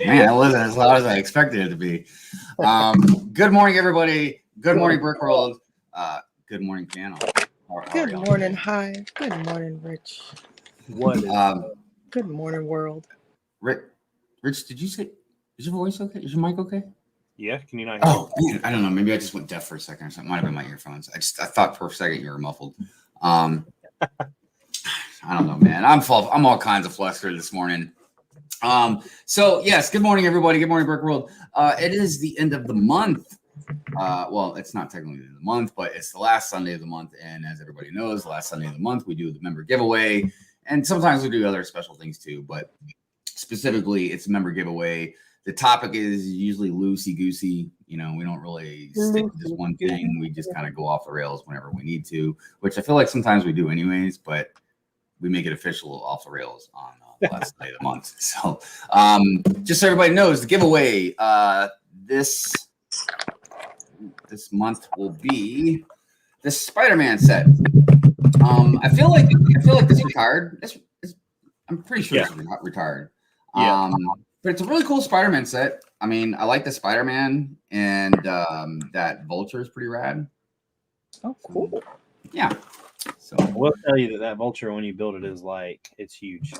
Man, it wasn't as loud as I expected it to be. Good morning, everybody. Good morning, Brick World. Good morning, panel. Good morning, hi. Good morning, Rich. Good morning, world. Rich, did you say? Is your voice okay? Is your mic okay? Yeah, can you not hear me? Oh, man, I don't know. Maybe I just went deaf for a second or something. Might have been my earphones. I thought for a second you were muffled. I don't know, man. I'm all kinds of flustered this morning. So yes, good morning, everybody. Good morning, Brick World. It is the end of the month. Well, it's not technically the end of the month, but it's the last Sunday of the month. And as everybody knows, the last Sunday of the month, we do the member giveaway. And sometimes we do other special things too, but specifically it's a member giveaway. The topic is usually loosey-goosey. You know, we don't really stick to this one thing. We just kind of go off the rails whenever we need to, which I feel like sometimes we do anyways, but we make it official off the rails on the last day of the month. So just so everybody knows, the giveaway this month will be the Spider-Man set. I feel like this retired. I'm pretty sure it's retired. Yeah. But it's a really cool Spider-Man set. I mean, I like the Spider-Man, and that Vulture is pretty rad. Oh, cool. Yeah. So I will tell you that Vulture, when you build it, is it's huge.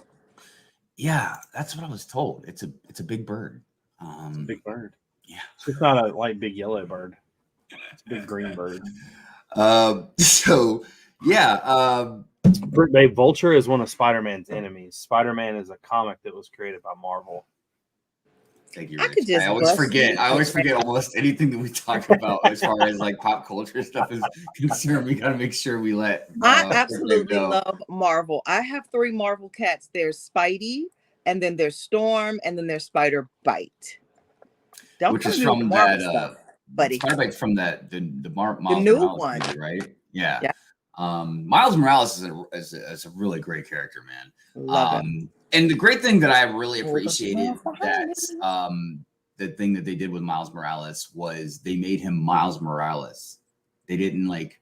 Yeah, that's what I was told. It's a big bird. It's a big bird. Yeah. It's not a big yellow bird. It's a big green bird. So yeah. Vulture is one of Spider-Man's enemies. Spider-Man is a comic that was created by Marvel. Thank you, Rich. I always forget almost anything that we talk about as far as like pop culture stuff is concerned. We got to make sure we let. I absolutely love Marvel. I have 3 Marvel cats. There's Spidey, and then there's Storm, and then there's Spider Bite. Which is from that, stuff, buddy. Spider Bite from that the Miles new Morales one, movie, right? Yeah. Miles Morales is a really great character, man. Love it. And the great thing that I really appreciated the thing that they did with Miles Morales was they made him Miles Morales. They didn't like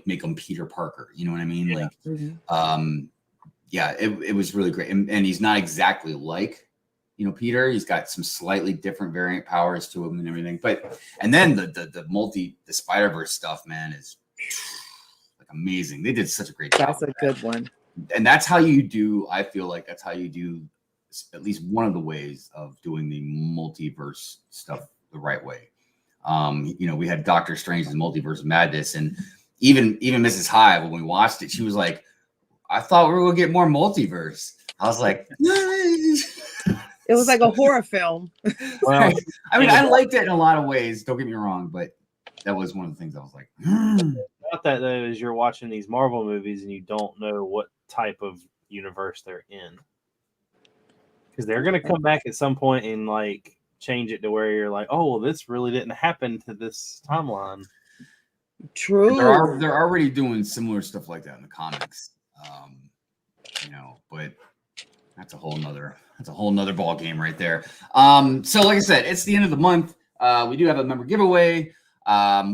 make him Peter Parker. You know what I mean? Yeah. It was really great. And he's not exactly like, Peter. He's got some slightly different variant powers to him and everything. And then the Spider-Verse stuff, man, is like amazing. They did such a great job. That's a good one. And that's how you do, I feel like that's how you do at least one of the ways of doing the multiverse stuff the right way. We had Doctor Strange's Multiverse Madness, and even Mrs. Hive, when we watched it, she was like, I thought we were going to get more multiverse. I was like, it was like a horror film. Well, I mean, I liked it in a lot of ways. Don't get me wrong, but that was one of the things I was like, About that though is you're watching these Marvel movies and you don't know what type of universe they're in, because they're going to come back at some point and change it to where you're like, oh well, this really didn't happen to this timeline. True. They're already doing similar stuff like that in the comics, but that's a whole nother ball game right there. So like I said, it's the end of the month. We do have a member giveaway.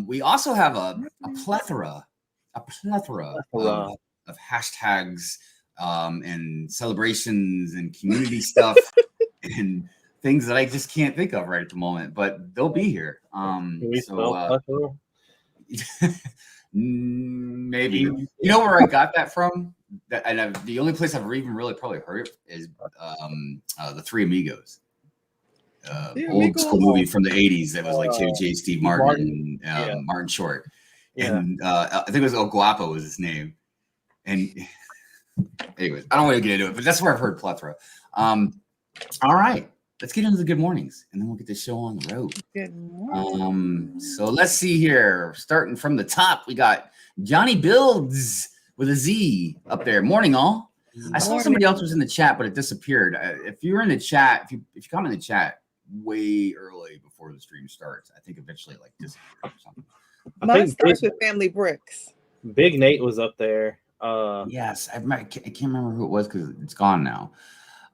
We also have a plethora of hashtags and celebrations and community stuff and things that I just can't think of right at the moment, but they'll be here. Maybe you know where I got that from. The only place I've even really probably heard it is the Three Amigos. Old school movie from the 80s that was like Chevy Chase, Steve Martin, and Martin Short. Yeah. And I think it was El Guapo was his name. And anyways, I don't want to get into it, but that's where I've heard plethora. All right, let's get into the good mornings, and then we'll get the show on the road. Good morning. So let's see here. Starting from the top, we got Johnny Builds with a Z up there. Morning, all. I saw somebody else was in the chat, but it disappeared. If you're in the chat, if you come in the chat way early before the stream starts, I think eventually disappear or something. Mine starts with Family Bricks. Big Nate was up there. Yes, I can't remember who it was because it's gone now.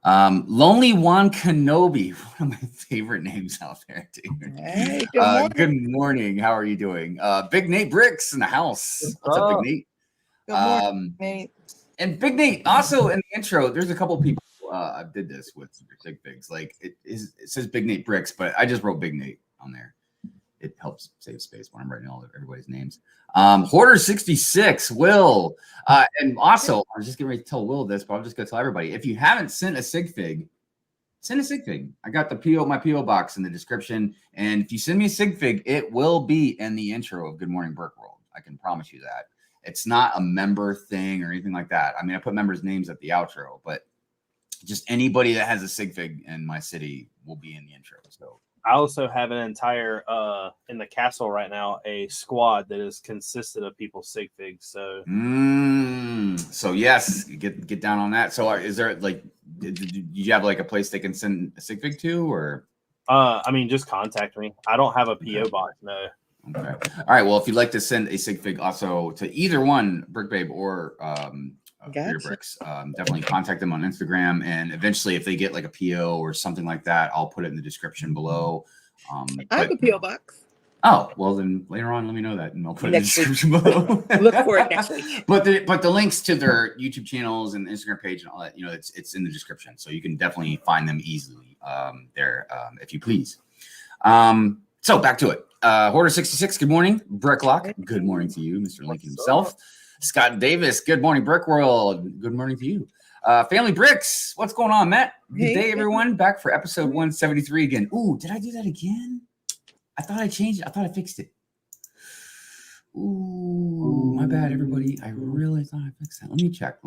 Lonely Juan Kenobi, one of my favorite names out there, dude. Hey, good morning. How are you doing? Big Nate Bricks in the house. What's up, Big Nate? Good morning, Nate. And Big Nate, also in the intro, there's a couple people I did this with sigfigs. Like it says Big Nate Bricks, but I just wrote Big Nate on there. It helps save space when I'm writing all of everybody's names. Hoarder 66, Will. And also, I was just getting ready to tell Will this, but I'm just gonna tell everybody. If you haven't sent a sigfig, send a sigfig. I got my PO box in the description. And if you send me a sigfig, it will be in the intro of Good Morning Brick World. I can promise you that. It's not a member thing or anything like that. I mean, I put members' names at the outro, but just anybody that has a sigfig in my city will be in the intro. So I also have an entire in the castle right now, a squad that is consisted of people sigfigs. So yes, get down on that. So is there like, did you have like a place they can send a sigfig to, or? I mean, just contact me. I don't have a PO box, no. Okay. All right. Well, if you'd like to send a sigfig also to either one, Brick Babe or Bearded Brix, definitely contact them on Instagram. And eventually, if they get like a PO or something like that, I'll put it in the description below. I have a PO box. Oh, well, then later on, let me know that, and I'll put it in the description below. Look for it next week. But the links to their YouTube channels and Instagram page and all that, it's in the description, so you can definitely find them easily there, if you please. So back to it. Hoarder 66, good morning. Bricklock, good morning to you, Mr. Lincoln himself. Scott Davis, good morning, Brick World. Good morning to you. Family Bricks, what's going on, Matt? Good day, everyone. Back for episode 173 again. Ooh, did I do that again? I thought I changed it. I thought I fixed it. Ooh, my bad, everybody. I really thought I fixed that. Let me check.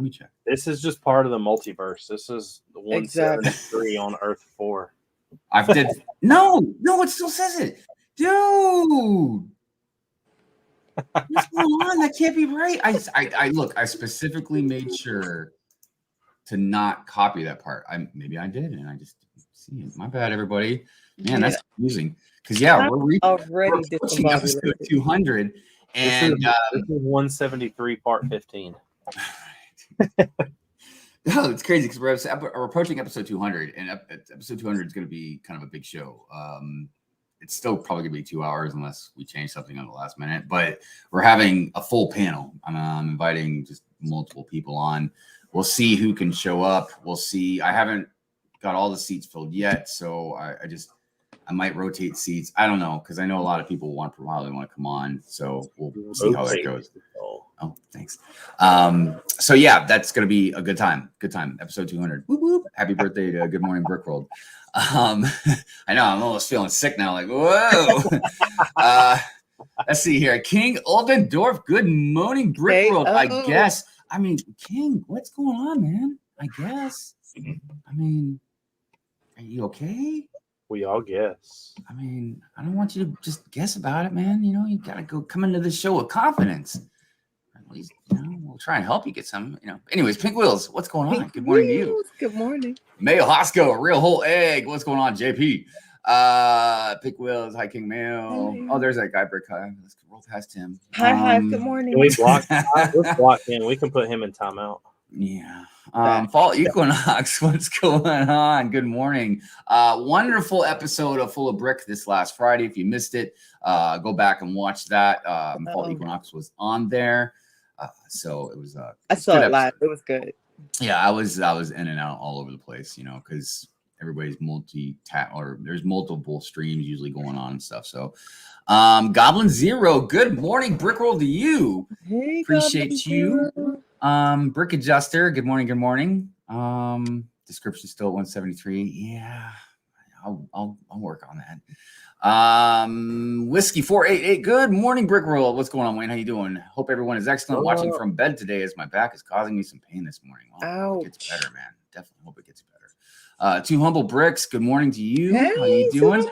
This is just part of the multiverse. This is the 173 on Earth 4. No, it still says it. Dude. What's going on? That can't be right. I specifically made sure to not copy that part. Maybe I did, and I just didn't see it. My bad, everybody. Man, that's confusing. Because we're approaching episode 200, and this is 173 part 15. No, it's crazy because we're approaching episode 200, and episode 200 is going to be kind of a big show. It's still probably going to be 2 hours unless we change something on the last minute, but we're having a full panel. I'm inviting just multiple people on. We'll see who can show up. We'll see. I haven't got all the seats filled yet, so I might rotate seats. I don't know, because I know a lot of people probably want to come on, so we'll see how that goes. Oh, thanks. So yeah, that's going to be a good time. Episode 200. Whoop, whoop. Happy birthday to Good Morning Brick World. I know I'm almost feeling sick now. Like, whoa. Let's see here. King Oldendorf. Good morning, Brick World. I guess. I mean, King, what's going on, man? I guess. I mean, are you okay? We all guess. I mean, I don't want you to just guess about it, man. You gotta come into this show with confidence. At least, we'll try and help you get some, Anyways, Pink Wheels, what's going on? Good morning to you. Good morning. Mayo Hosco, Real Whole Egg. What's going on, JP? Pink Wheels, Hi King Mayo. Oh, there's that guy, Brick Hive. Let's roll past him. Hi, good morning. Can we block him? We can put him in timeout. Yeah. Fall Equinox, what's going on? Good morning. Wonderful episode of Full of Brick this last Friday. If you missed it, go back and watch that. Fall Equinox was on there. So it was I saw it live. It was good. Yeah, I was in and out all over the place, because everybody's there's multiple streams usually going on and stuff. So Goblin Zero, good morning, Brick World to you. Hey, appreciate you. Brick Adjuster, good morning. Description still at 173. Yeah, I'll work on that. Whiskey 488, good morning, Brick World. What's going on, Wayne? How you doing? Hope everyone is excellent. Watching from bed today as my back is causing me some pain this morning. Well, it gets better, man. Definitely hope it gets better. Two Humble Bricks, good morning to you. Hey, how you doing?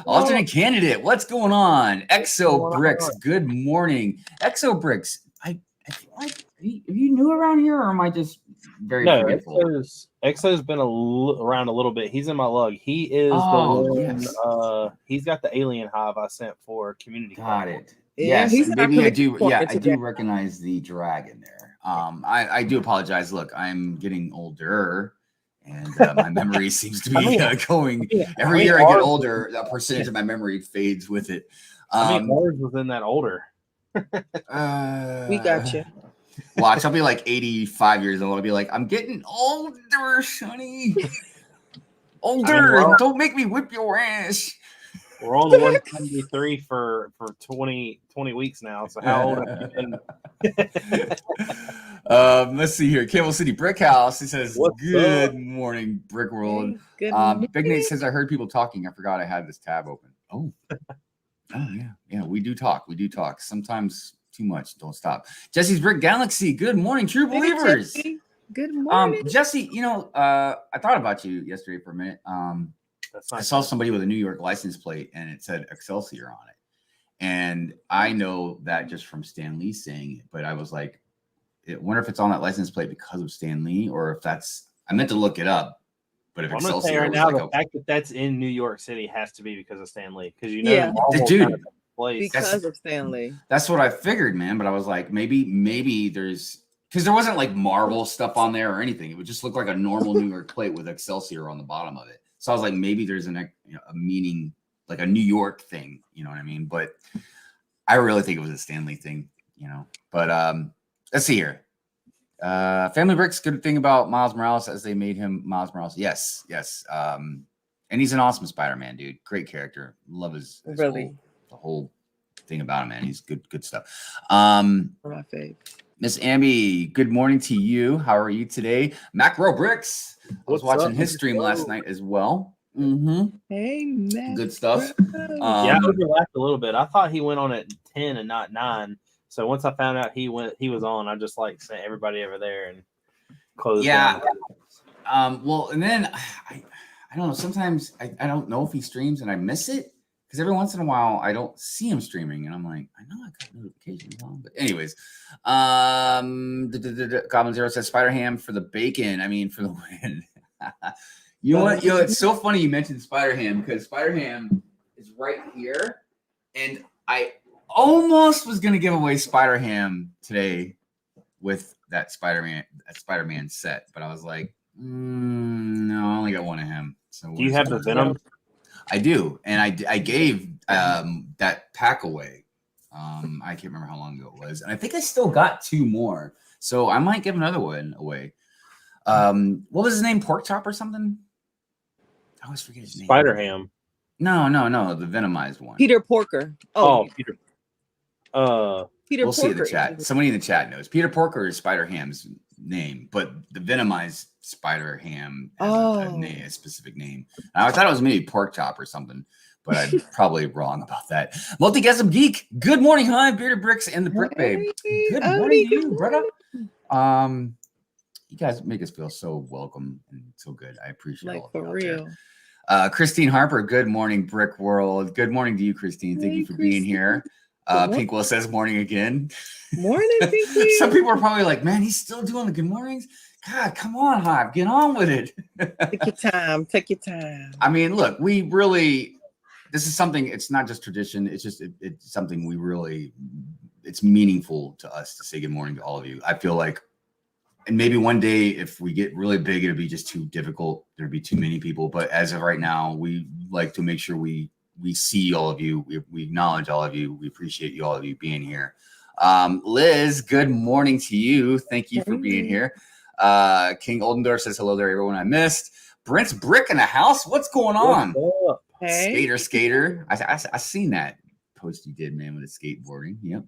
Alternate candidate, what's going on? Exo Bricks, good morning. Exo Bricks, I feel like, are you new around here, or am I just very forgetful? Exo's been around a little bit. He's in my lug. He is the one. Yes. He's got the alien hive I sent for community. Got it. Yeah, yes, maybe I do. Yeah, I do recognize the dragon there. I do apologize. Look, I'm getting older, and my memory seems to be going. Every year I get older, that percentage of my memory fades with it. Ours was in that older. We got you. Watch, I'll be like 85 years old. I'll be like, I'm getting older, Sonny. Older. Don't make me whip your ass. We're on 173 for 20 weeks now. So how old have you been? Let's see here. Cable City Brick House. He says, What's good up? morning, Brick World. Good morning. Big Nate says, I heard people talking. I forgot I had this tab open. Oh, yeah. We do talk. Sometimes too much. Don't stop. Jesse's Brick Galaxy. Good morning, true believers. Jesse. Good morning. Jesse, I thought about you yesterday for a minute. That's I nice. saw somebody with a New York license plate and it said Excelsior on it. And I know that just from Stan Lee saying it, but I was like, I wonder if it's on that license plate because of Stan Lee or if I meant to look it up. But if I'm going to say Excelsior right was now, like the fact that that's in New York City has to be because of Stan Lee. Because Yeah. Marvel Dude, kind of place. Because of Stanley. that's what I figured, man. But I was like, maybe there's because there wasn't like Marvel stuff on there or anything. It would just look like a normal New York plate with Excelsior on the bottom of it. So I was like, maybe there's a meaning, like a New York thing, you know what I mean? But I really think it was a Stanley thing, But let's see here. Family Bricks, good thing about Miles Morales as they made him Miles Morales. Yes. And he's an awesome Spider-Man, dude. Great character. Love his Really. the whole thing about him, man. He's good stuff. My fave. Miss Amby, good morning to you. How are you today? Macro Bricks. I was What's watching up? his stream last night as well. Mm-hmm. Hey, man. Good stuff. I overlapped a little bit. I thought he went on at 10 and not 9. So once I found out he was on, I just sent everybody over there and closed down. Well, and then I don't know. Sometimes I don't know if he streams and I miss it because every once in a while I don't see him streaming and I'm like, I know I got notifications on. But anyways, Goblin Zero says Spider Ham for the bacon. I mean, for the win. You know what? It's so funny you mentioned Spider Ham because Spider Ham is right here, and I almost was gonna give away Spider Ham today with that Spider-Man set, but I was like, no, I only got one of him. So Do you have the Venom? I do, and I gave that pack away. I can't remember how long ago it was, and I think I still got 2 more, so I might give another one away. What was his name? Pork Chop or something? I always forget his name. Spider Ham. No, the Venomized one. Peter Porker. Oh, Peter. Peter we'll Porker. see in the chat. Somebody in the chat knows. Peter Porker is Spider Ham's name, but the Venomized Spider Ham has a specific name. And I thought it was maybe Pork Chop or something, but I'm probably wrong about that. Multigasm Geek. Good morning, Hive, Bearded Brix, and the Brick Babe. Good morning to you, brother. You guys make us feel so welcome and so good. I appreciate all of you for out real. there. Christine Harper, good morning, Brick World. Good morning to you, Christine. Thank you for being here. Pinkwell says morning again. Morning, Pinky. Some people are probably like, man, he's still doing the good mornings. God, come on, Hive, get on with it. Take your time. I mean, look, this is something, it's not just tradition. It's just, it's something it's meaningful to us to say good morning to all of you. I feel like, and maybe one day if we get really big, it'll be just too difficult. There'd be too many people. But as of right now, we like to make sure we see all of you. We acknowledge all of you. We appreciate all of you being here. Liz, good morning to you. Thank you for being here. King Oldendorf says hello there, everyone I missed. Brent's Brick in the house. What's going on? Hey. Skater. I seen that post you did, man, with the skateboarding. Yep.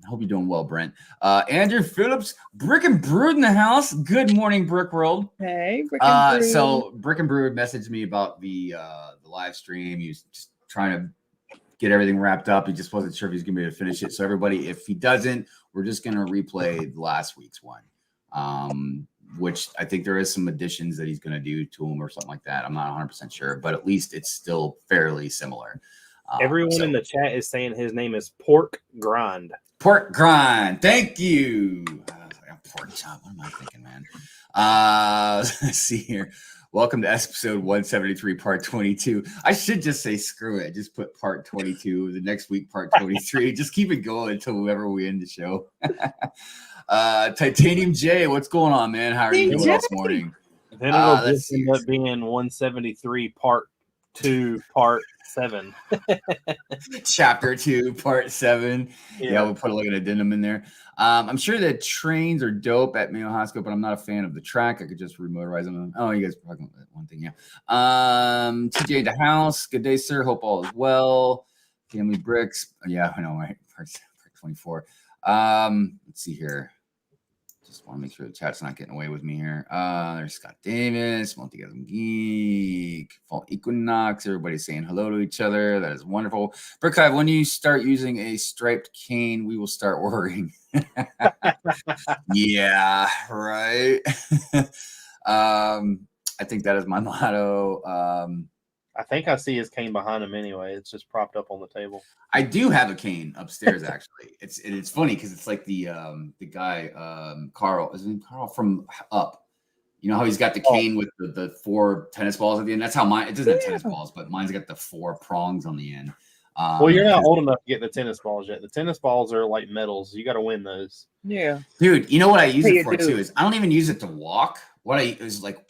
Hope you're doing well, Brent. Andrew Phillips, Brick and Brood in the house. Good morning, Brick World. Hey, Brick and Brood. So Brick and Brood messaged me about the live stream. He was just trying to get everything wrapped up. He just wasn't sure if he's gonna be able to finish it. So everybody, if he doesn't, we're just gonna replay last week's one. Which I think there is some additions that he's gonna do to him or something like that. I'm not 100% sure, but at least it's still fairly similar. Everyone in the chat is saying his name is Pork Grind. Pork Grind. Thank you. Pork chop. What am I thinking, man? Let's see here. Welcome to episode 173, part 22. I should just say screw it. Just put part 22. The next week, part 23. Just keep it going until whenever we end the show. Titanium J, what's going on, man? How are you doing this morning? Then it'll just end up being 173, part 2, part 7. Chapter 2, Part 7. Yeah, Yeah. we'll put like an addendum in there. I'm sure the trains are dope at Mayo Hospital, but I'm not a fan of the track. I could just remotorize them. Oh, you guys are talking about one thing, yeah. TJ the house. Good day, sir. Hope all is well. Family Bricks. Yeah, I know, right? Part 24. Let's see here. Just want to make sure the chat's not getting away with me here. There's Scott Davis, Multigasm Geek, Fall Equinox. Everybody's saying hello to each other. That is wonderful. Brick Hive, when you start using a striped cane, we will start worrying. Yeah, right. I think that is my motto. I think I see his cane behind him anyway. It's just propped up on the table. I do have a cane upstairs, actually. It's funny because it's like the guy Carl, isn't it Carl from Up? You know how he's got the cane with the 4 tennis balls at the end? That's how mine. It doesn't have tennis balls, but mine's got the 4 prongs on the end. Well, you're not old enough to get the tennis balls yet. The tennis balls are like medals. You got to win those. Yeah, dude. You know what I use it for too is I don't even use it to walk. What I is like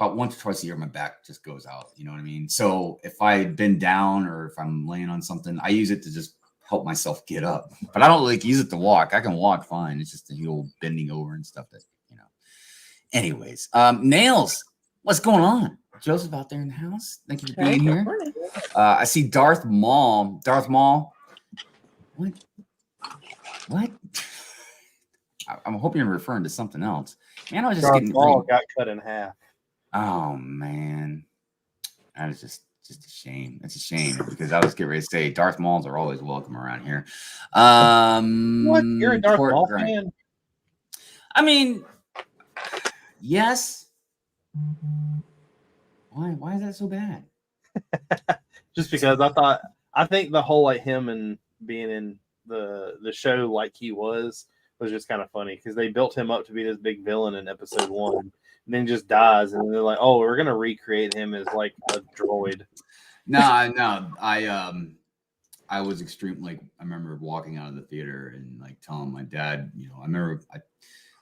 about once or twice a year, my back just goes out. You know what I mean? So if I've been down or if I'm laying on something, I use it to just help myself get up. But I don't like use it to walk. I can walk fine. It's just the old bending over and stuff that, you know. Anyways, Nails, what's going on? Joseph out there in the house. Thank you for being here. I see Darth Maul. Darth Maul. What? I'm hoping you're referring to something else. Man, I was just Darth getting Maul got cut in half. Oh man, that is just a shame. It's a shame because I was getting ready to say Darth Mauls are always welcome around here. What? You're a Darth Maul fan? I mean, yes. Why is that so bad? Just because I think the whole like him and being in the show like he was just kind of funny because they built him up to be this big villain in episode 1. And then just dies, and they're like, "Oh, we're gonna recreate him as like a droid." No, I was extreme. Like I remember walking out of the theater and like telling my dad, you know, I remember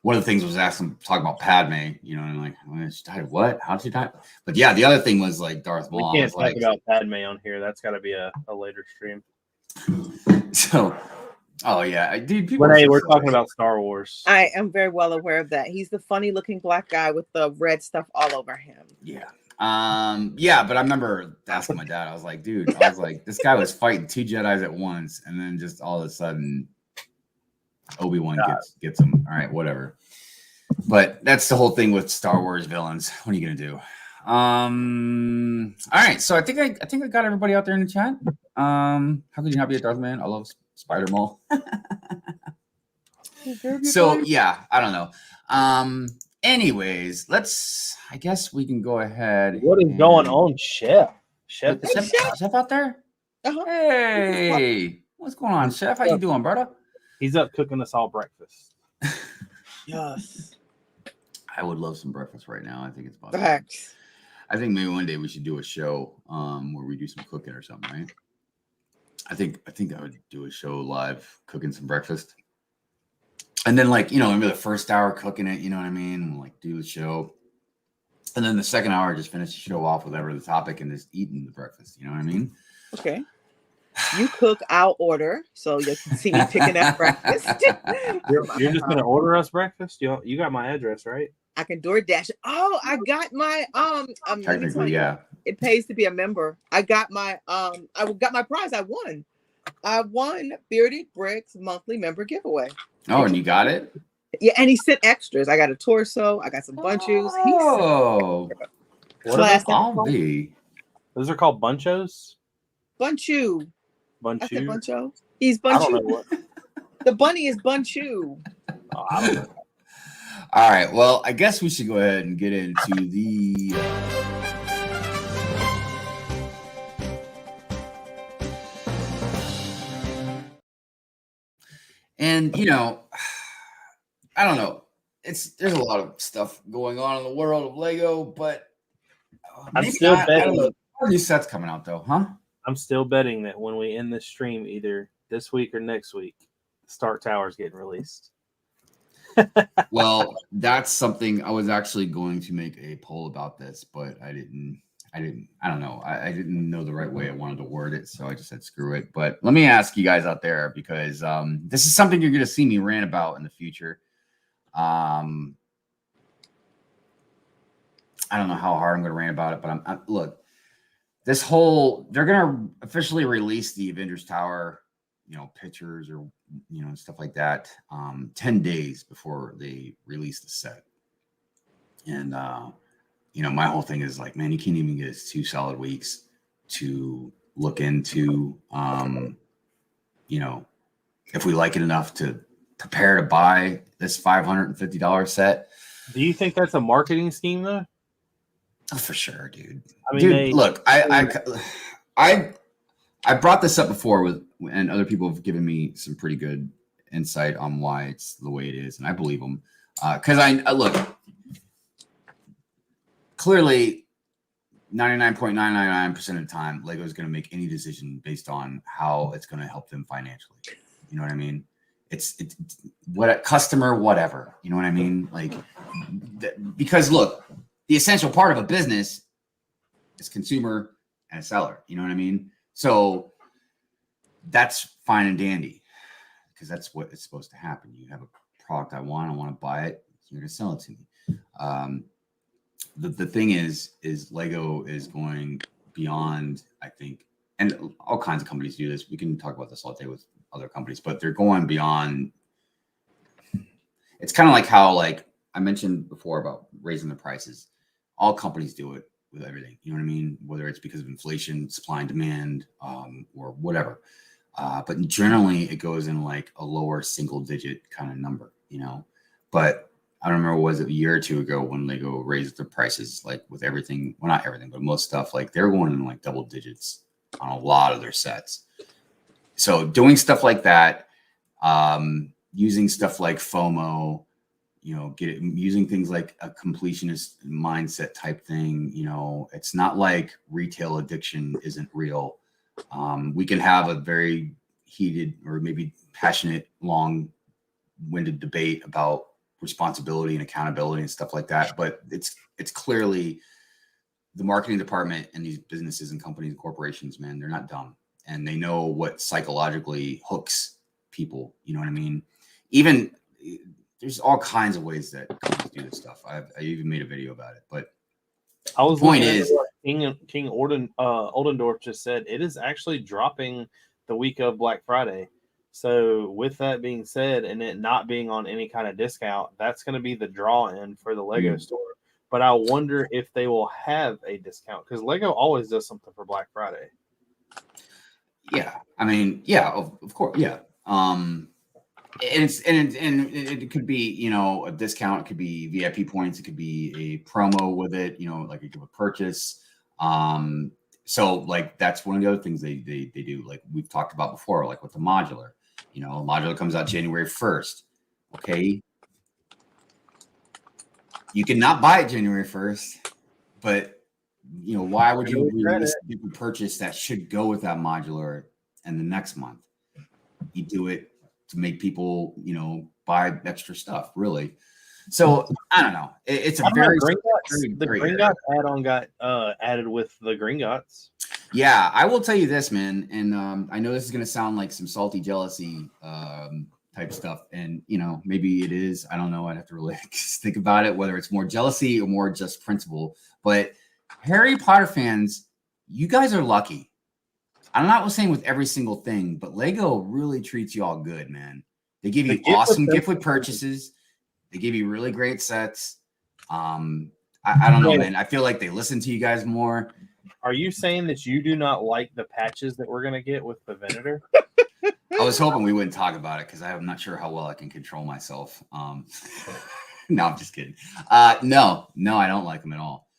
one of the things was asking talking about Padme, you know, and like, well, she died of what? How'd she die? But yeah, the other thing was like Darth Maul. We can't talk about Padme on here. That's got to be a later stream. So. Oh yeah, dude. We're talking about Star Wars. I am very well aware of that. He's the funny-looking black guy with the red stuff all over him. Yeah. Yeah, but I remember asking my dad. I was like, dude, this guy was fighting 2 Jedis at once, and then just all of a sudden, Obi-Wan gets him. All right, whatever. But that's the whole thing with Star Wars villains. What are you gonna do? All right. So I think I got everybody out there in the chat. How could you not be a Darth man? I love Spider Mole. So yeah, I don't know. Anyways, I guess we can go ahead. What is going on, Chef? Chef out there? Uh-huh. Hey, what's going on, Chef? How you doing, brother? He's up cooking us all breakfast. Yes. I would love some breakfast right now. I think it's about Facts. I think maybe one day we should do a show where we do some cooking or something, right? I think I would do a show live cooking some breakfast. And then like, you know, maybe the first hour cooking it, you know what I mean? And like do the show. And then the second hour just finish the show off with whatever the topic and just eating the breakfast, you know what I mean? Okay. You cook, I'll order. So you can see me picking up breakfast. You're just gonna order us breakfast? You got my address, right? I can DoorDash. Oh, I got my technically, yeah. It pays to be a member. I got my got my prize. I won Bearded Brix monthly member giveaway. Oh, and you got it? Yeah, and he sent extras. I got a torso. I got some bunchos. Oh, those are called bunchos. Bunchu. I said Bunchu. buncho. He's I don't know bunchu. what. The bunny is bunchu. Oh, I don't know. All right. Well, I guess we should go ahead and get into the. And you know, I don't know. There's a lot of stuff going on in the world of Lego, but I'm still betting. New sets coming out though, huh? I'm still betting that when we end this stream, either this week or next week, Stark Tower is getting released. Well, that's something I was actually going to make a poll about this, but I didn't I don't know. I didn't know the right way I wanted to word it. So I just said, screw it. But let me ask you guys out there, because this is something you're going to see me rant about in the future. I don't know how hard I'm going to rant about it, but look, they're going to officially release the Avengers Tower, pictures or, stuff like that, 10 days before they release the set. And, my whole thing is like, man, you can't even get 2 solid weeks to look into, if we like it enough to prepare to buy this $550 set. Do you think that's a marketing scheme, though? Oh, for sure, dude. I mean, look, I brought this up before and other people have given me some pretty good insight on why it's the way it is, and I believe them. Because I look, clearly 99.999% of the time, Lego is going to make any decision based on how it's going to help them financially. You know what I mean? It's what a customer, whatever. You know what I mean? Like, because look, the essential part of a business is consumer and a seller. You know what I mean? So that's fine and dandy, because that's what it's supposed to happen. You have a product I want to buy it. You're going to sell it to me. The thing is Lego is going beyond, I think, and all kinds of companies do this. We can talk about this all day with other companies, but they're going beyond. It's kind of like how, like I mentioned before about raising the prices. All companies do it with everything. You know what I mean? Whether it's because of inflation, supply and demand, or whatever. But generally it goes in like a lower single digit kind of number, but I don't remember, was it a year or two ago when Lego raised the prices, like with everything, well, not everything, but most stuff, like they're going in like double digits on a lot of their sets. So doing stuff like that, using stuff like FOMO, using things like a completionist mindset type thing, it's not like retail addiction isn't real. We can have a very heated or maybe passionate, long-winded debate about responsibility and accountability and stuff like that, but it's clearly the marketing department and these businesses and companies and corporations, man, they're not dumb, and they know what psychologically hooks people. You know what I mean? Even there's all kinds of ways that companies do this stuff. I even made a video about it, but I was the point looking at is, what King Oldendorf just said. It is actually dropping the week of Black Friday. So with that being said, and it not being on any kind of discount, that's going to be the draw-in for the Lego store. But I wonder if they will have a discount, because Lego always does something for Black Friday. Yeah, I mean, yeah, of course, yeah. And it could be, a discount. It could be VIP points. It could be a promo with it. Like you give a purchase. So like that's one of the other things they do. Like we've talked about before, like with the modular. Modular comes out January 1st. Okay, you cannot buy it January 1st, but why would you release a purchase that should go with that modular and the next month? You do it to make people, buy extra stuff, really. So I don't know. It's a very the Gringotts add-on got added with the Gringotts. Yeah, I will tell you this, man, and I know this is going to sound like some salty jealousy type stuff, and maybe it is. I don't know. I'd have to really think about it, whether it's more jealousy or more just principle. But Harry Potter fans, you guys are lucky. I'm not saying with every single thing, but Lego really treats you all good, man. They give you awesome gift with purchases. They give you really great sets. I don't know, man. I feel like they listen to you guys more. Are you saying that you do not like the patches that we're going to get with the Venator? I was hoping we wouldn't talk about it because I'm not sure how well I can control myself. No, I'm just kidding. No, I don't like them at all.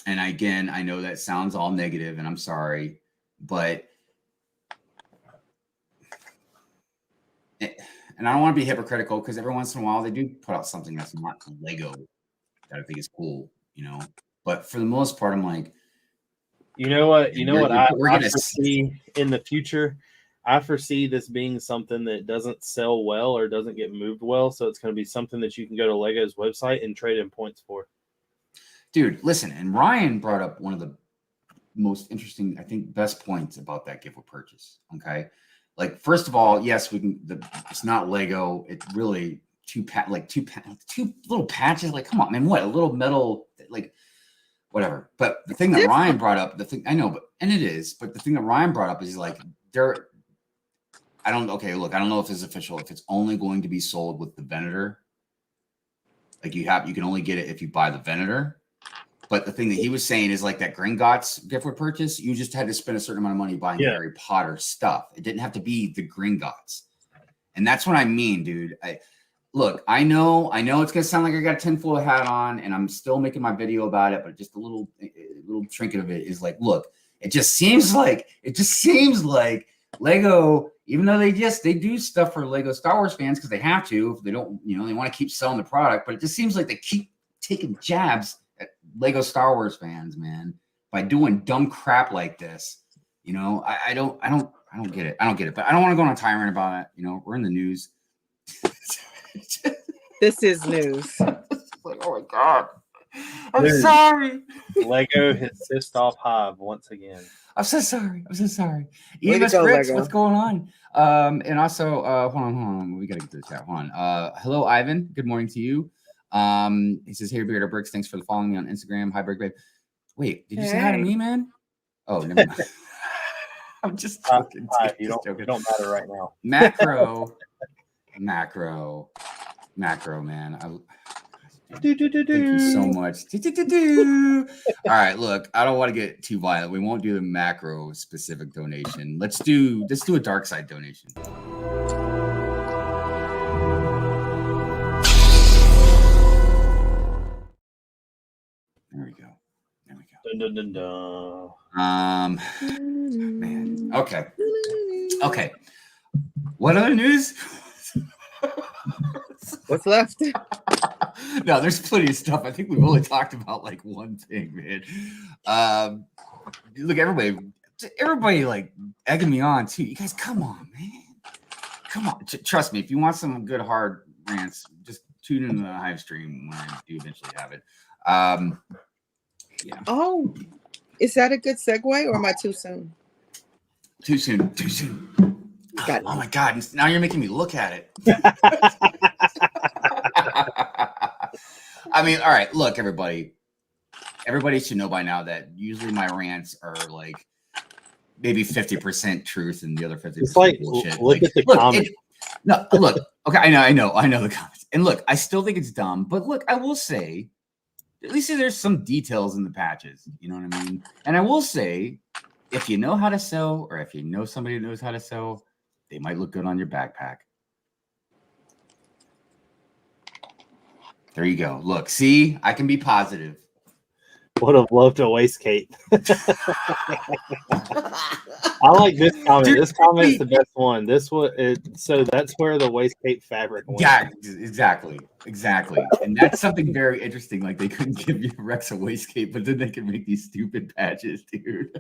And again, I know that sounds all negative, and I'm sorry, but and I don't want to be hypocritical, because every once in a while they do put out something that's not Lego that I think is cool, But for the most part, I'm like, I foresee in the future. I foresee this being something that doesn't sell well or doesn't get moved well, so it's going to be something that you can go to Lego's website and trade in points for. dude, listen. And Ryan brought up one of the most interesting, I think, best points about that gift with purchase. Okay, like first of all, yes, we can. It's not Lego. It really two little patches. Like, come on, man, what a little metal like. Whatever. But the thing that Ryan brought up, the thing I know, and it is, but the thing that Ryan brought up is like I don't know if it's official, if it's only going to be sold with the Venator. Like you can only get it if you buy the Venator. But the thing that he was saying is like that Gringotts gift with purchase, you just had to spend a certain amount of money buying Harry Potter stuff. It didn't have to be the Gringotts. And that's what I mean, dude. Look, I know it's gonna sound like I got a tinfoil hat on, and I'm still making my video about it, but just a little trinket of it is like, look, it just seems like Lego, even though they do stuff for Lego Star Wars fans because they have to, if they don't, they want to keep selling the product, but it just seems like they keep taking jabs at Lego Star Wars fans, man, by doing dumb crap like this. I don't get it. I don't get it, but I don't want to go on a tirade about it. We're in the news. This is news. Like, oh my god, I'm sorry. Lego has pissed off Hive once again. I'm so sorry. Way to go, Bricks, Lego. what's going on? And also, hold on. We gotta get to the chat. Hold on. Hello, Ivan. Good morning to you. He says, "Hey, Bearded Brix, thanks for following me on Instagram. Hi, Brick Hive." Wait, did you say hi to me, man? Oh, never mind. I'm just joking. You don't matter right now. Macro, man. Thank you so much. All right, look, I don't want to get too violent. We won't do the macro specific donation. Let's do a dark side donation. There we go. Dun, dun, dun, dun. Man. Okay. What other news? What's left? No, there's plenty of stuff. I think we've only talked about like one thing, man. Look, everybody like egging me on too. You guys, come on, man. Come on. Trust me, if you want some good hard rants, just tune into the Hive stream when I do eventually have it. Yeah. Oh, is that a good segue or am I too soon? Too soon. Oh my god, now you're making me look at it. I mean, all right, look, everybody should know by now that usually my rants are like maybe 50% truth and the other 50% It's like bullshit. look at the comments. Look, okay, I know the comments. And look, I still think it's dumb, but look, I will say at least there's some details in the patches, you know what I mean? And I will say, if you know how to sew, or if you know somebody who knows how to sew, they might look good on your backpack. There you go. Look, see, I can be positive. Would have loved a waistcoat. I like this comment. Dude, this comment is the best one. So that's where the waistcoat fabric went. Yeah, exactly. And that's something very interesting. Like they couldn't give you Rex a waistcoat, but then they could make these stupid patches, dude.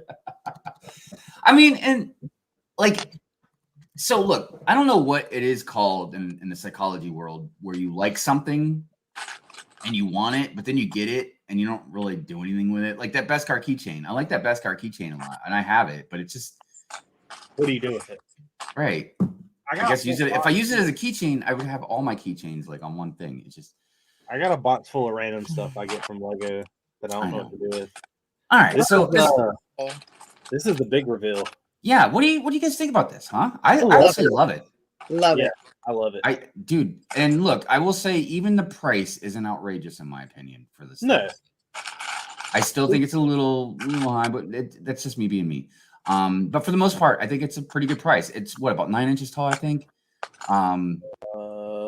I mean, and like, so look, I don't know what it is called in the psychology world where you like something and you want it, but then you get it and you don't really do anything with it. Like that Beskar keychain. I like that Beskar keychain a lot, and I have it, but it's just. What do you do with it? Right. I guess use it. If I use it as a keychain, I would have all my keychains like on one thing. It's just. I got a box full of random stuff I get from Lego that I don't know what to do with. All right. This is the big reveal. Yeah. What do you guys think about this? Huh? I actually love it. Love it. I love it. Dude, and look, I will say even the price isn't outrageous in my opinion for this. No. I still think it's a little high, but that's just me being me. But for the most part, I think it's a pretty good price. It's what, about 9 inches tall, I think.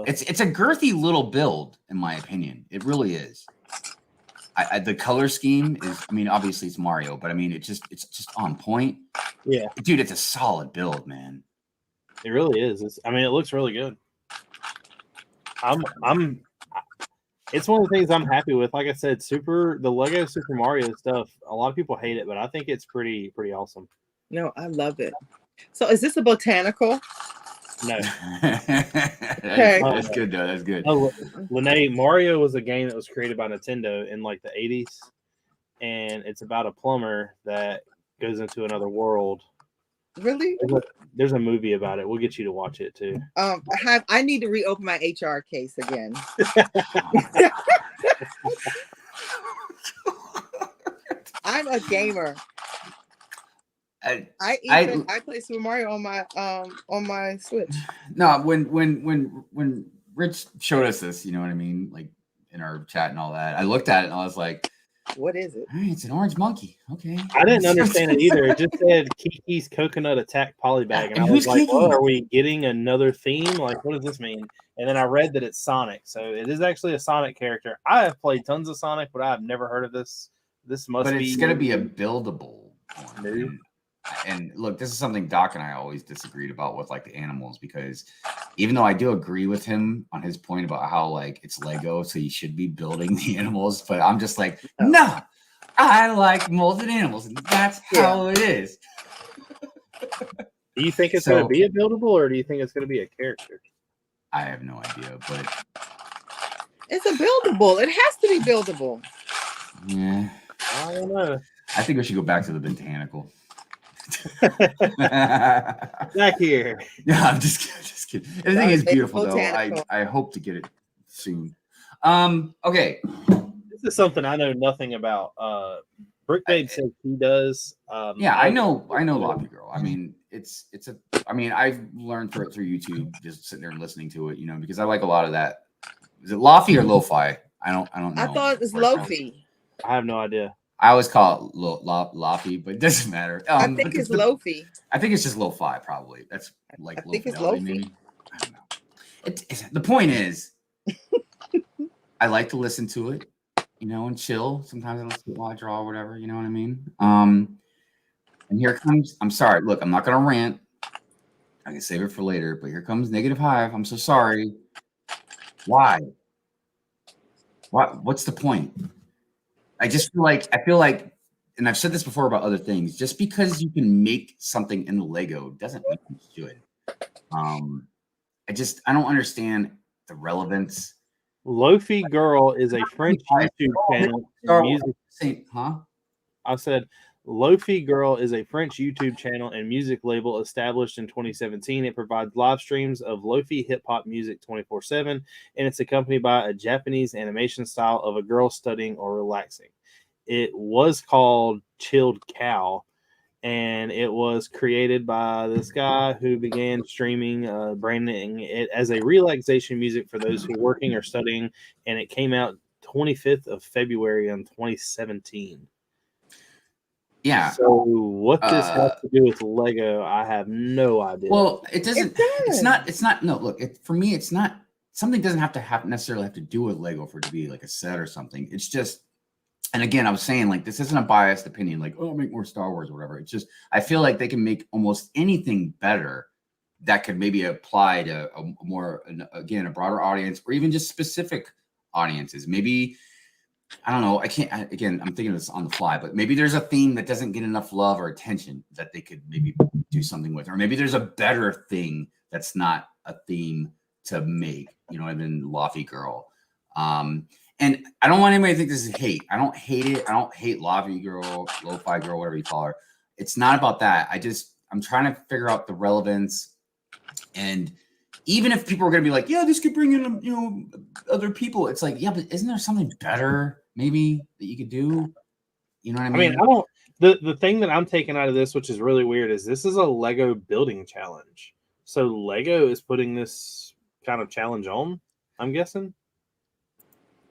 It's a girthy little build, in my opinion. It really is. The color scheme is, I mean, obviously it's Mario, but I mean, it's just on point. Yeah, dude, it's a solid build, man. It really is. It looks really good. It's one of the things I'm happy with. Like I said, the Lego Super Mario stuff, a lot of people hate it, but I think it's pretty awesome. No, I love it. So is this a botanical? No. Okay. That's good though. That's good. Oh, Lene, Mario was a game that was created by Nintendo in like the 80s. and it's about a plumber that goes into another world. Really? There's a movie about it. We'll get you to watch it too. I need to reopen my HR case again. I'm a gamer. I play Super Mario on my Switch. No, when Rich showed us this, you know what I mean, like in our chat and all that, I looked at it and I was like, what is it? All right, it's an orange monkey. Okay. I didn't understand it either. It just said Kiki's Coconut Attack Polybag. And I was like, well, are we getting another theme? Like, what does this mean? And then I read that it's Sonic. So it is actually a Sonic character. I have played tons of Sonic, but I've never heard of this. This must be. But it's going to be a buildable one. And look, this is something Doc and I always disagreed about with like the animals, because even though I do agree with him on his point about how like it's Lego, so you should be building the animals, but I'm just like, no, I like molded animals, and that's how it is. Do you think it's going to be a buildable, or do you think it's going to be a character? I have no idea, but it's a buildable. It has to be buildable. Yeah, I don't know. I think we should go back to the botanical. Back here. Yeah, I'm just kidding. The thing is beautiful though. I hope to get it soon. Okay. This is something I know nothing about. Brick Babe says he does. Yeah, I know Loppy Girl. I mean, I've learned through YouTube, just sitting there and listening to it, you know, because I like a lot of that. Is it Lofi or Lo-Fi? I don't know. I thought it was Lofi. I have no idea. I always call it Lofi, but it doesn't matter. I think it's Lofi. I think it's just Lo-Fi, probably. That's like I think it's Lofi. Maybe. I don't know. The point is, I like to listen to it, you know, and chill. Sometimes I listen to it while I draw or whatever, you know what I mean? And here comes, I'm sorry, look, I'm not going to rant. I can save it for later, but here comes Negative Hive. I'm so sorry. Why? What's the point? I feel like, and I've said this before about other things, just because you can make something in the Lego doesn't mean you should. I don't understand the relevance. Lofi Girl is a French YouTube channel. I said Lofi Girl is a French YouTube channel and music label established in 2017. It provides live streams of Lofi hip hop music 24/7, and it's accompanied by a Japanese animation style of a girl studying or relaxing. It was called Chilled Cow, and it was created by this guy who began streaming, branding it as a relaxation music for those who are working or studying, and it came out 25th of February in 2017. Yeah. So what this has to do with Lego, I have no idea. Well, it doesn't. It's not. No, look. For me, it's not. Something doesn't necessarily have to do with Lego for it to be like a set or something. It's just. And again, I was saying, like, this isn't a biased opinion. Like, oh, make more Star Wars or whatever. It's just I feel like they can make almost anything better that could maybe apply to a broader audience, or even just specific audiences. Maybe. I don't know. I'm thinking of this on the fly, but maybe there's a theme that doesn't get enough love or attention that they could maybe do something with, or maybe there's a better thing that's not a theme to make, you know, than Lofi Girl. And I don't want anybody to think this is hate. I don't hate it. I don't hate Lofi Girl, Lo-Fi Girl, whatever you call her. It's not about that. I'm trying to figure out the relevance. And even if people are going to be like, yeah, this could bring in, you know, other people. It's like, yeah, but isn't there something better maybe that you could do? You know what I mean? I don't. The thing that I'm taking out of this, which is really weird, is this is a Lego building challenge. So Lego is putting this kind of challenge on, I'm guessing.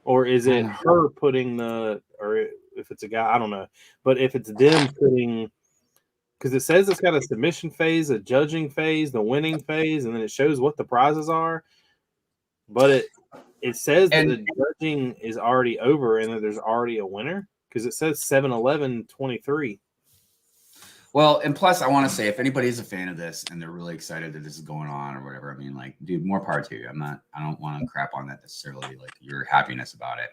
Or is it her putting or if it's a guy, I don't know. But if it's them putting, because it says it's got a submission phase, a judging phase, the winning phase, and then it shows what the prizes are. But it says that the judging is already over and that there's already a winner, because it says 7-11-23. Well, and plus, I want to say, if anybody is a fan of this and they're really excited that this is going on or whatever, I mean, like, dude, more power to you. I don't want to crap on that necessarily, like your happiness about it.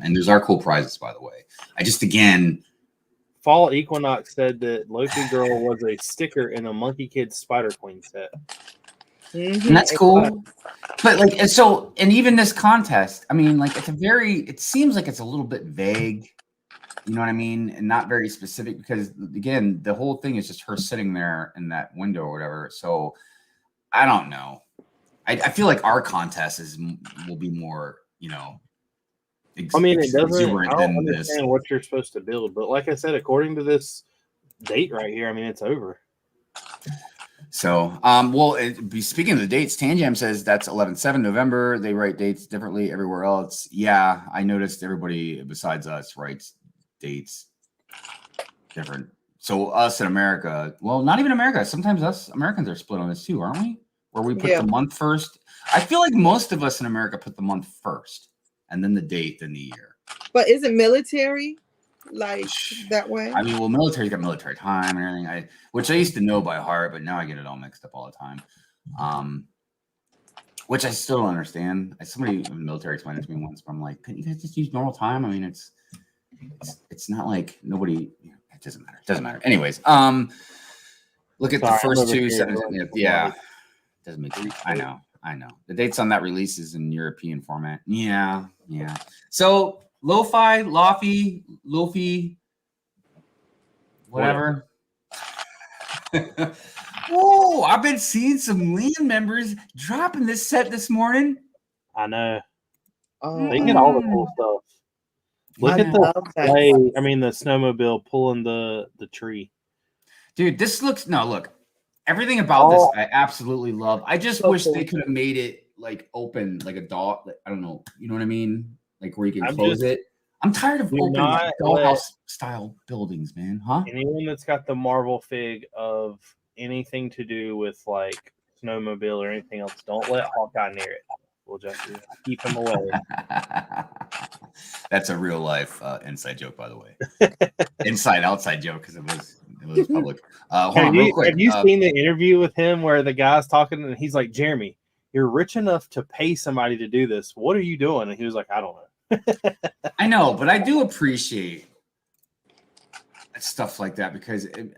And there's our cool prizes, by the way. Fall Equinox said that Lofi Girl was a sticker in a Monkey Kid Spider Queen set. Mm-hmm. And that's cool. But like, and even this contest, I mean, like, it seems like it's a little bit vague. You know what I mean? And not very specific because, again, the whole thing is just her sitting there in that window or whatever. So I don't know. I feel like our contest will be more, I mean, it doesn't. exuberant I don't than understand this. what you're supposed to build, but like I said, according to this date right here, I mean, it's over. So, speaking of the dates, Tanjam says that's 11/7 November. They write dates differently everywhere else. Yeah, I noticed everybody besides us writes dates different. So us in America, well, not even America. Sometimes us Americans are split on this too, aren't we? Where we put the month first. I feel like most of us in America put the month first, and then the date, then the year. But isn't military like that way? I mean, well, military's got military time and everything. Which I used to know by heart, but now I get it all mixed up all the time. Which I still don't understand. Somebody in the military explained it to me once, but I'm like, couldn't you guys just use normal time? I mean, it's not like nobody. It doesn't matter. It doesn't matter. Anyways, look at the first two. Yeah, doesn't make sense. I know. The dates on that release is in European format. Yeah. So lo-fi, lofi, whatever. Whoa! I've been seeing some Liam members dropping this set this morning. I know. They get all the cool stuff. Look at the the snowmobile pulling the tree. Dude, this looks look. Everything about this I absolutely love. I just wish they could have made it like open, like a doll. Like, I don't know. You know what I mean? Like where you can close it. I'm tired of open dollhouse style buildings, man. Huh? Anyone that's got the Marvel fig of anything to do with like snowmobile or anything else, don't let Hawkeye near it. We'll just keep him away. That's a real life inside joke, by the way. Inside outside joke because it was public. Hold on, real quick. Have you seen the interview with him where the guy's talking and he's like, Jeremy, you're rich enough to pay somebody to do this. What are you doing? And he was like, I don't know. I know, but I do appreciate stuff like that because it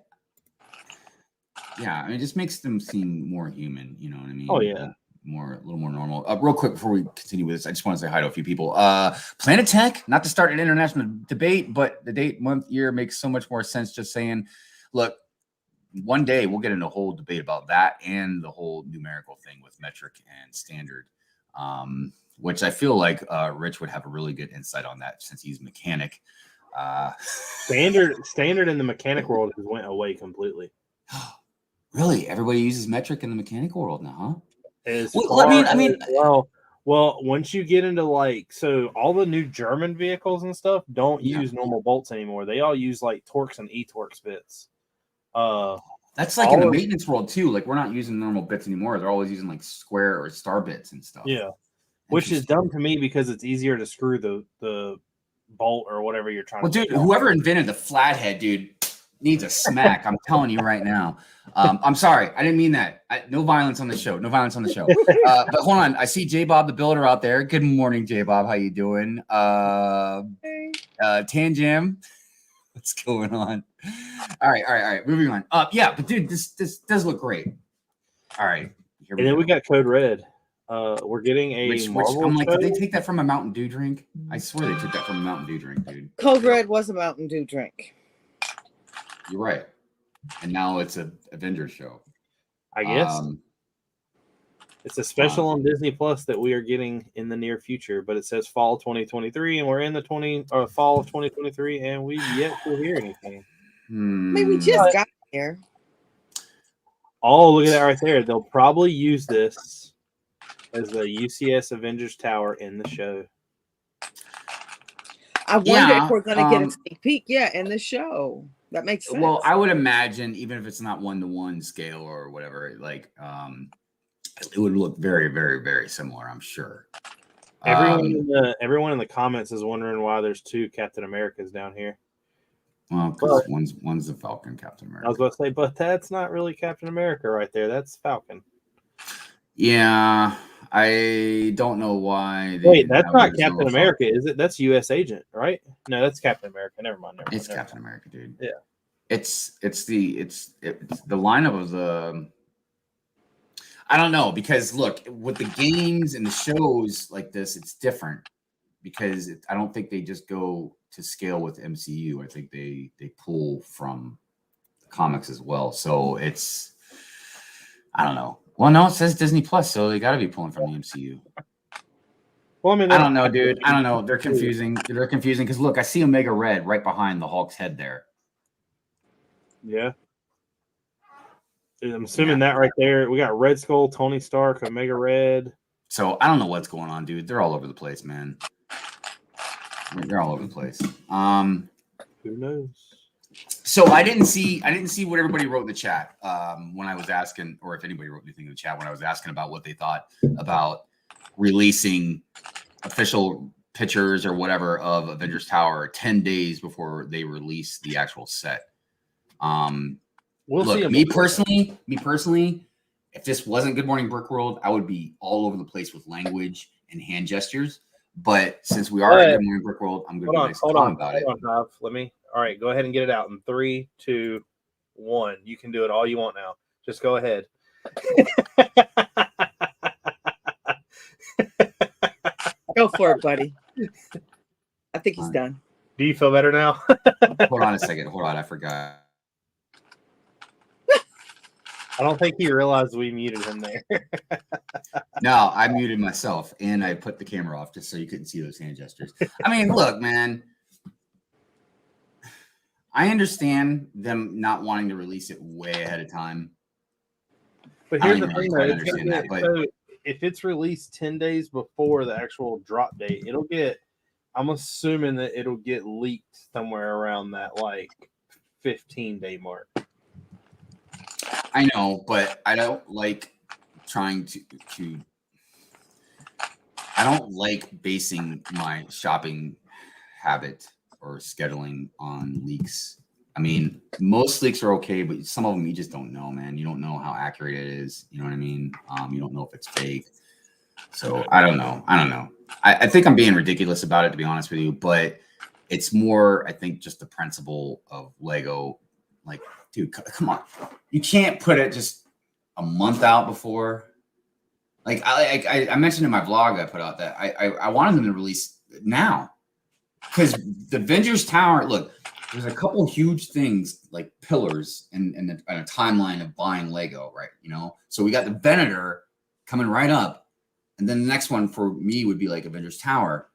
just makes them seem more human. You know what I mean? Oh yeah. A little more normal. Real quick before we continue with this, I just want to say hi to a few people. Planet Tech, not to start an international debate, but the date, month, year makes so much more sense. Just saying, look, one day we'll get into a whole debate about that and the whole numerical thing with metric and standard, which I feel like Rich would have a really good insight on that since he's a mechanic. Standard in the mechanic world has went away completely. Really? Everybody uses metric in the mechanic world now, huh? Well, once you get into all the new German vehicles and stuff don't use normal bolts anymore. They all use like Torx and E-Torx bits. That's like in the maintenance world too. Like we're not using normal bits anymore. They're always using like square or star bits and stuff. Yeah, which is dumb to me because it's easier to screw the bolt or whatever you're trying to. Well, dude, whoever invented the flathead, dude, needs a smack. I'm telling you right now. I'm sorry. I didn't mean that. No violence on the show. But hold on. I see J Bob the Builder out there. Good morning, J Bob. How you doing? Tanjam. What's going on? All right. Moving on. But dude, this does look great. All right. And then we got Code Red. We're getting a Marvel I'm like, did they take that from a Mountain Dew drink? I swear they took that from a Mountain Dew drink, dude. Code Red was a Mountain Dew drink. You're right. And now it's an Avengers show. I guess. It's a special on Disney Plus that we are getting in the near future, but it says fall 2023, and we're in the fall of 2023, and we've yet to hear anything. Maybe we just got here. Oh, look at that right there. They'll probably use this as the UCS Avengers Tower in the show. I wonder if we're going to get a sneak peek, in the show. That makes sense. Well, I would imagine, even if it's not 1-to-1 scale or whatever, like it would look very, very, very similar, I'm sure. Everyone in the comments is wondering why there's two Captain Americas down here. Well, because one's the Falcon Captain America. I was about to say, but that's not really Captain America right there. That's Falcon. Yeah, I don't know why. Wait, that's not Captain America, is it? That's U.S. Agent, right? No, that's Captain America. Never mind. It's Captain America, dude. Yeah. It's the lineup of the. I don't know, because look, with the games and the shows like this, it's different. because I don't think they just go to scale with MCU. I think they pull from comics as well. So it's, I don't know. Well, no, it says Disney Plus, so they got to be pulling from the MCU. Well, I mean, I don't know, dude. I don't know. They're confusing. They're confusing because look, I see Omega Red right behind the Hulk's head there. Yeah. I'm assuming that right there. We got Red Skull, Tony Stark, Omega Red. So I don't know what's going on, dude. They're all over the place, man. They're all over the place. Who knows? So I didn't see what everybody wrote in the chat when I was asking, or if anybody wrote anything in the chat when I was asking about what they thought about releasing official pictures or whatever of Avengers Tower 10 days before they release the actual set. We'll look, see. Me personally, if this wasn't Good Morning Brick World, I would be all over the place with language and hand gestures. But since we are at Good Morning Brick World, I'm going to be nice and calm about it. Let me. All right, go ahead and get it out in 3, 2, 1. You can do it all you want now. Just go ahead. Go for it, buddy. I think he's done. Do you feel better now? Hold on a second. Hold on. I forgot. I don't think he realized we muted him there. No, I muted myself and I put the camera off just so you couldn't see those hand gestures. I mean, look, man. I understand them not wanting to release it way ahead of time. But here's the thing, though. If it's released 10 days before the actual drop date, I'm assuming that it'll get leaked somewhere around that like 15-day mark. I know, but I don't like trying to I don't like basing my shopping habit or scheduling on leaks. I mean, most leaks are okay, but some of them you just don't know, man. You don't know how accurate it is. You know what I mean? You don't know if it's fake. So I don't know. I think I'm being ridiculous about it, to be honest with you, but it's more, I think, just the principle of Lego. Like, dude, come on. You can't put it just a month out before. Like I mentioned in my vlog I put out that I wanted them to release now. Because the Avengers Tower, look, there's a couple huge things like pillars and a timeline of buying Lego, right? You know, so we got the Venator coming right up, and then the next one for me would be like Avengers Tower.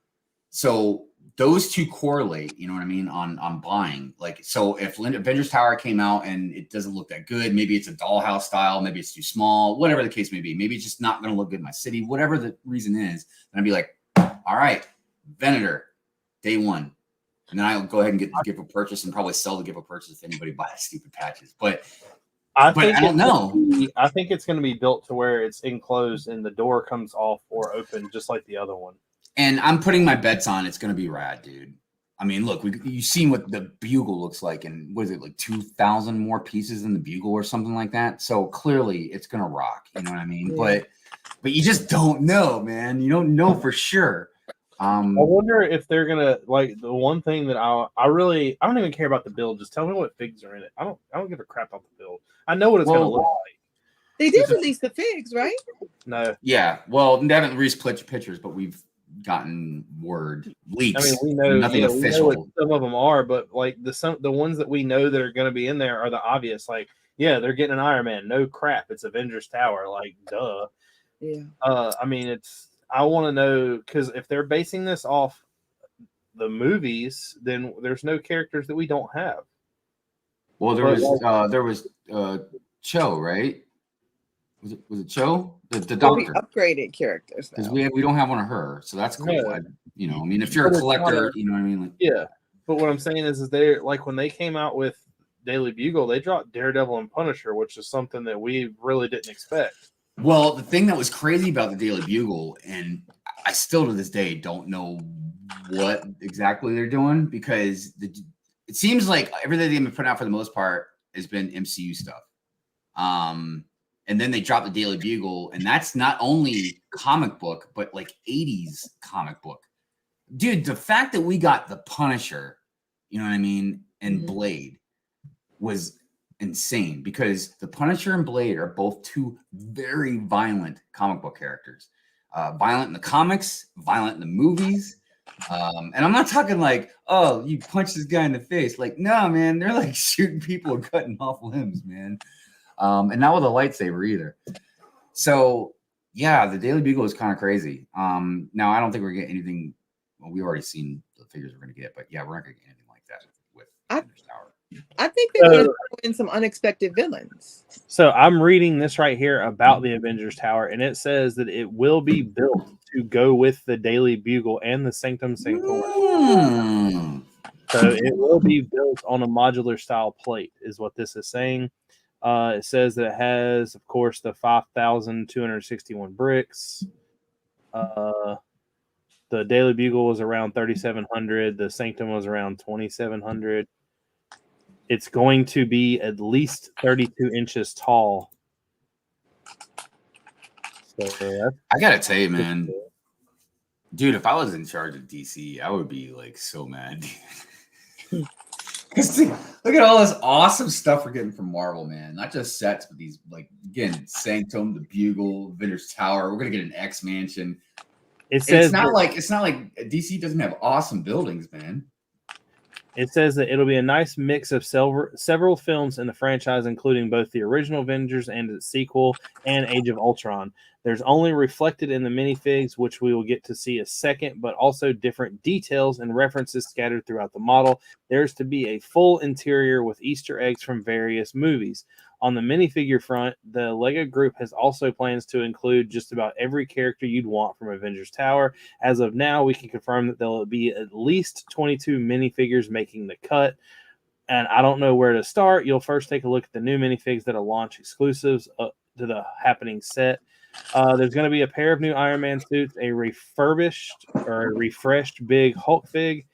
So those two correlate, you know what I mean, on buying. Like, so if Avengers Tower came out and it doesn't look that good, maybe it's a dollhouse style, maybe it's too small, whatever the case may be, maybe it's just not going to look good in my city, whatever the reason is, then I'd be like, all right, Venator. Day one, and then I'll go ahead and get the gift of purchase and probably sell the gift of purchase if anybody buys stupid patches. But I don't know. I think it's going to be built to where it's enclosed and the door comes off or open, just like the other one. And I'm putting my bets on it's going to be rad, dude. I mean, look, you've seen what the bugle looks like, and what is it, like 2,000 more pieces in the bugle or something like that? So clearly, it's going to rock. You know what I mean? Yeah. But you just don't know, man. You don't know for sure. I wonder if they're gonna, like, the one thing that I don't even care about the build. Just tell me what figs are in it. I don't give a crap about the build. I know what it's gonna look like. They did release the figs, right? No. Yeah. Well, they haven't released pictures, but we've gotten word leaks. I mean, we know nothing official. We know what some of them are, but like the ones that we know that are gonna be in there are the obvious. Like, yeah, they're getting an Iron Man. No crap, it's Avengers Tower. Like, duh. Yeah. I mean, I want to know, because if they're basing this off the movies, then there's no characters that we don't have. Well, there was Cho, right? Was it Cho? The doctor. Upgraded characters because we don't have one of her, so that's cool. Yeah. I mean, if you're a collector, you know what I mean. Like, yeah, but what I'm saying is they, like, when they came out with Daily Bugle, they dropped Daredevil and Punisher, which is something that we really didn't expect. Well, the thing that was crazy about the Daily Bugle, and I still to this day don't know what exactly they're doing, because it seems like everything they've been putting out for the most part has been MCU stuff. And then they dropped the Daily Bugle, and that's not only comic book, but like 80s comic book. Dude, the fact that we got the Punisher, you know what I mean, and Blade was insane, because the Punisher and Blade are both two very violent comic book characters. Violent in the comics, violent in the movies. And I'm not talking like, oh, you punch this guy in the face. Like, no, man, they're like shooting people and cutting off limbs, man. And not with a lightsaber either. So yeah, the Daily Bugle is kind of crazy. Now I don't think we're getting anything. Well, we already seen the figures we're gonna get, but yeah, we're not gonna get anything like that with Avengers Tower. I think they're going to throw in some unexpected villains. So I'm reading this right here about the Avengers Tower, and it says that it will be built to go with the Daily Bugle and the Sanctum Sanctorum. So it will be built on a modular style plate, is what this is saying. It says that it has, of course, the 5,261 bricks. The Daily Bugle was around 3,700. The Sanctum was around 2,700. It's going to be at least 32 inches tall. So I gotta tell you, man, dude, if I was in charge of DC, I would be like so mad. Look at all this awesome stuff we're getting from Marvel, man. Not just sets, but these, like, again, Sanctum, the Bugle, Avengers Tower. We're gonna get an X Mansion. It's not like DC doesn't have awesome buildings, man. It says that it'll be a nice mix of several films in the franchise, including both the original Avengers and its sequel and Age of Ultron. There's only reflected in the minifigs, which we will get to see a second, but also different details and references scattered throughout the model. There's to be a full interior with Easter eggs from various movies. On the minifigure front, the LEGO group has also plans to include just about every character you'd want from Avengers Tower. As of now, we can confirm that there will be at least 22 minifigures making the cut. And I don't know where to start. You'll first take a look at the new minifigs that are launch exclusives to the happening set. There's going to be a pair of new Iron Man suits, a refurbished or a refreshed big Hulk fig,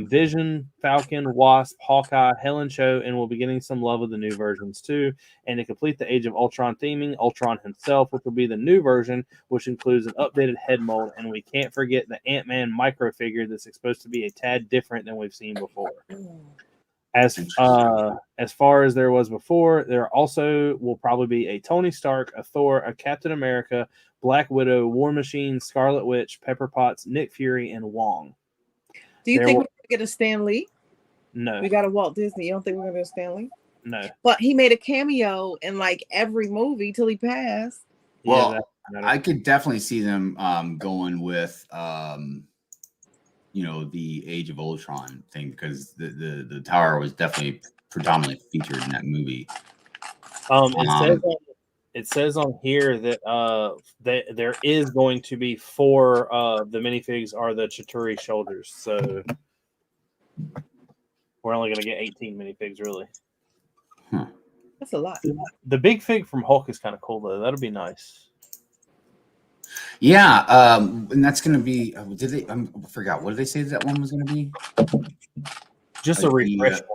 Vision, Falcon, Wasp, Hawkeye, Helen Cho, and we'll be getting some love of the new versions too. And to complete the Age of Ultron theming, Ultron himself, which will be the new version, which includes an updated head mold. And we can't forget the Ant-Man micro figure that's supposed to be a tad different than we've seen before. As far as there was before, there also will probably be a Tony Stark, a Thor, a Captain America, Black Widow, War Machine, Scarlet Witch, Pepper Potts, Nick Fury, and Wong. Do you think we're going to get a Stan Lee? No. We got a Walt Disney. You don't think we're going to get a Stan Lee? No. But he made a cameo in like every movie till he passed. Well, I could definitely see them going with the Age of Ultron thing, because the tower was definitely predominantly featured in that movie. It says on here that there is going to be 4 of the minifigs are the Chitauri shoulders. So we're only going to get 18 minifigs, really. Huh. That's a lot. The big fig from Hulk is kind of cool, though. That'll be nice. Yeah, and that's going to be. Did they? I forgot. What did they say that one was going to be? Just a refresh one.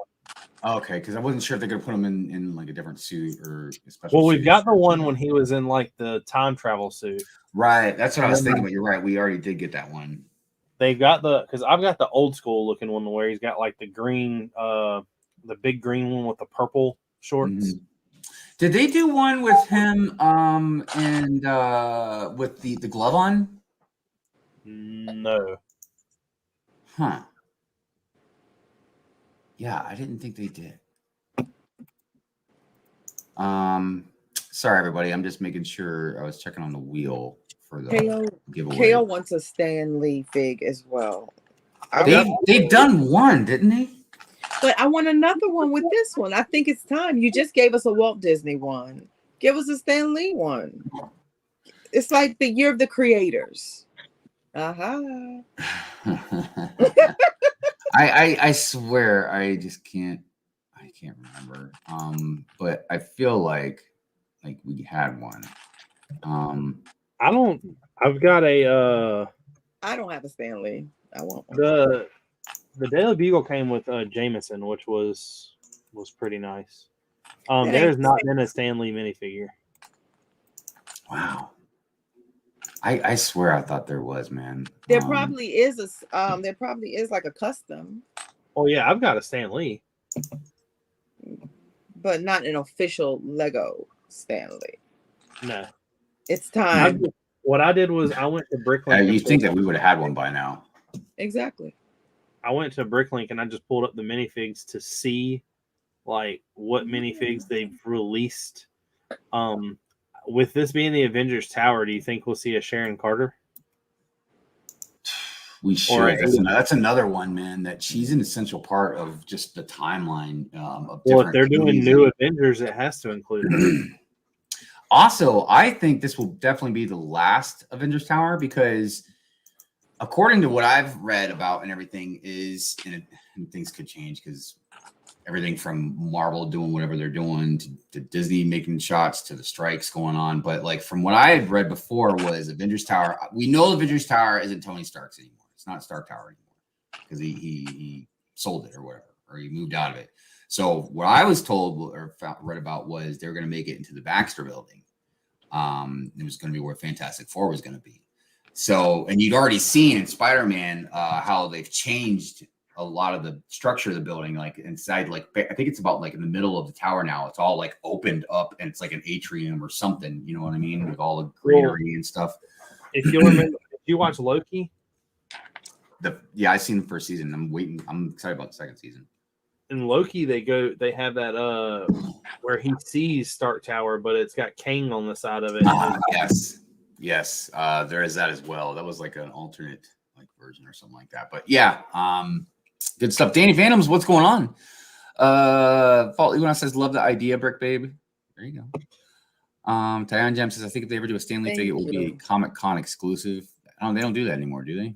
Okay, because I wasn't sure if they're going to put him in like a different suit or a special. Well, we've got the one when he was in like the time travel suit. Right, that's what I was thinking. But you're right. We already did get that one. They got because I've got the old school looking one where he's got like the green, the big green one with the purple shorts. Mm-hmm. Did they do one with him and with the glove on? No. Huh. Yeah, I didn't think they did. Sorry, everybody. I'm just making sure. I was checking on the wheel for the giveaway. KO wants a Stan Lee fig as well. They've done one, didn't they? But I want another one with this one. I think it's time. You just gave us a Walt Disney one. Give us a Stan Lee one. It's like the year of the creators. Uh-huh. I swear I just can't remember. But I feel like we had one. I don't have a Stan Lee. I want one. The Daily Bugle came with Jameson, which was pretty nice. There's not been a Stan Lee minifigure. Wow. I swear I thought there was, man. There probably is like a custom. Oh yeah, I've got a Stan Lee. But not an official Lego Stan Lee. No. It's time. What I did was I went to Brick Hive. You think that we would have had one by now? Exactly. I went to Bricklink and I just pulled up the minifigs to see like what minifigs they've released. With this being the Avengers Tower, do you think we'll see a Sharon Carter? We should. That's another one, man. That she's an essential part of just the timeline of different. Well, if they're doing new Avengers, it has to include her. Also, I think this will definitely be the last Avengers Tower because, according to what I've read about and everything, and things could change because everything from Marvel doing whatever they're doing to Disney making shots to the strikes going on. But like from what I had read before was Avengers Tower. We know Avengers Tower isn't Tony Stark's anymore. It's not Stark Tower anymore because he sold it or whatever, or he moved out of it. So what I was told or read about was they were going to make it into the Baxter Building. It was going to be where Fantastic Four was going to be. So, and you'd already seen in Spider-Man how they've changed a lot of the structure of the building, like inside, like I think it's about like in the middle of the tower now. It's all like opened up and it's like an atrium or something. You know what I mean? With all the greenery and stuff. If you remember, if you watch Loki, I seen the first season. I'm excited about the second season. In Loki, they have that where he sees Stark Tower, but it's got Kang on the side of it. Yes. There is that as well. That was like an alternate like version or something like that. But yeah, good stuff. Danny Phantoms, what's going on? Fault Luna says, love the idea, Brick Babe. There you go. Tyan Jam says, I think if they ever do a Stanley figure, it will be a Comic Con exclusive. They don't do that anymore, do they?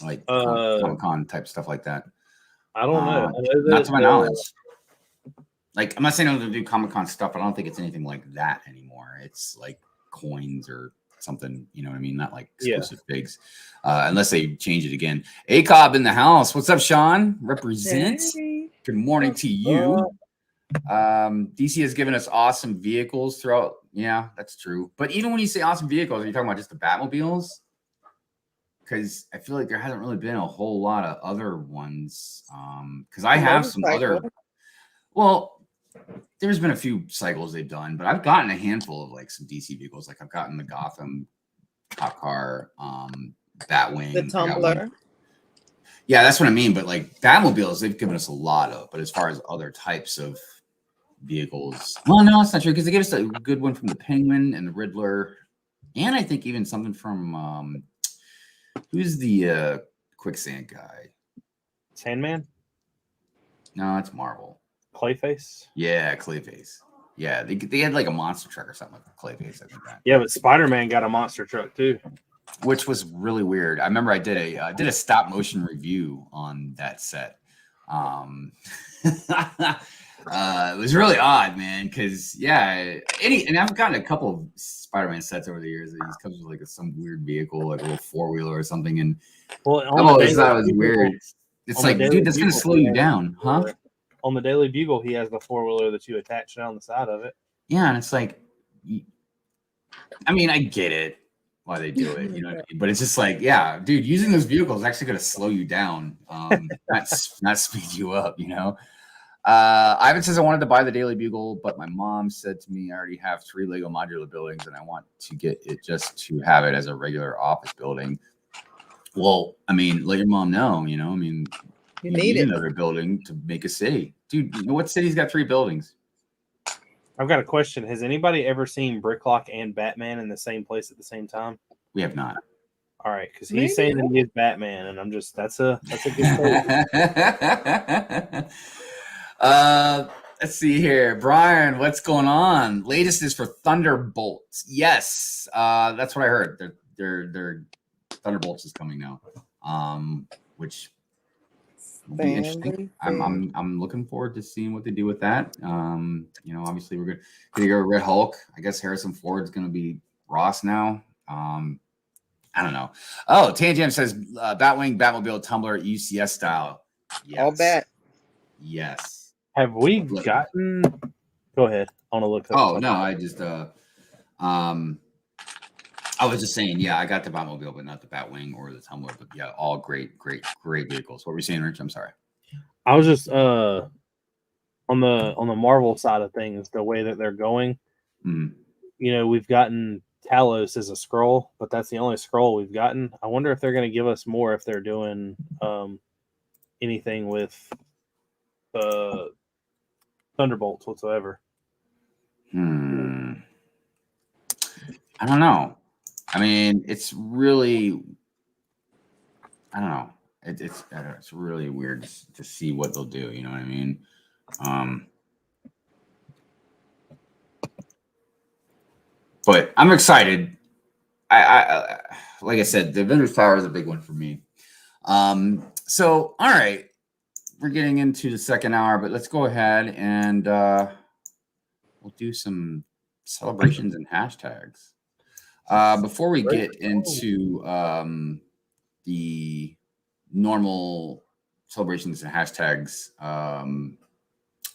Like Comic Con type stuff like that. I don't know. Not to my knowledge. Like, I'm not saying they'll do Comic Con stuff, but I don't think it's anything like that anymore. It's like coins or something, you know what I mean? Not like exclusive figs, unless they change it again. ACOB in the house. What's up, Sean? Represent. Hey. Good morning to you. DC has given us awesome vehicles throughout. Yeah, that's true. But even when you say awesome vehicles, are you talking about just the Batmobiles? Because I feel like there hasn't really been a whole lot of other ones. Because I have some other. Well, there's been a few cycles they've done, but I've gotten a handful of like some DC vehicles. Like I've gotten the Gotham Cop Car, Batwing, the Tumbler. Yeah, that's what I mean. But like Batmobiles, they've given us a lot of. But as far as other types of vehicles, well, no, it's not true because they gave us a good one from the Penguin and the Riddler, and I think even something from who's the Quicksand guy? Sandman? No, it's Marvel. Clayface? Yeah, Clayface. Yeah, they had like a monster truck or something like Clayface. I think that. Yeah, but Spider-Man got a monster truck too, which was really weird. I remember I did a stop motion review on that set. It was really odd, man, because and I've gotten a couple of Spider-Man sets over the years. It just comes with like some weird vehicle, like a little 4-wheeler or something, and I always thought it was weird. It's like, dude, that's gonna slow you down, huh? On the Daily Bugle, he has the 4-wheeler that you attach down the side of it. Yeah, and it's like, I mean, I get it why they do it, you know what I mean? But it's just like, yeah, dude, using those vehicles is actually going to slow you down, not speed you up, you know? Ivan says, I wanted to buy the Daily Bugle, but my mom said to me, I already have 3 Lego modular buildings and I want to get it just to have it as a regular office building. Well, I mean, let your mom know, you know, I mean, you need another building to make a city. Dude, you know what city's got 3 buildings? I've got a question. Has anybody ever seen Bricklock and Batman in the same place at the same time? We have not. All right, because he's saying that he is Batman, and I'm just that's a good point. Let's see here. Brian, what's going on? Latest is for Thunderbolts. Yes, that's what I heard. Their Thunderbolts is coming now. Which will be interesting. I'm looking forward to seeing what they do with that. You know, obviously we're gonna go Red Hulk. I guess Harrison Ford's gonna be Ross now. I don't know. Oh, Tangent says Batwing, Batmobile, Tumbler, UCS style. Yes. I'll bet. Yes. Have we gotten? Go ahead. I want to look. Oh no, I just I was just saying, yeah, I got the Batmobile, but not the Batwing or the Tumbler. But yeah, all great vehicles. What were you saying, Rich? I'm sorry. I was just on the Marvel side of things, the way that they're going. Mm. You know, we've gotten Talos is a scroll, but that's the only scroll we've gotten. I wonder if they're going to give us more if they're doing anything with Thunderbolts whatsoever. I don't know. I mean, it's really, I don't know. It's really weird to see what they'll do. You know what I mean? But I'm excited. I like I said, the Avengers Tower is a big one for me. So all right, we're getting into the second hour, but let's go ahead and we'll do some celebrations and hashtags. Before we get into the normal celebrations and hashtags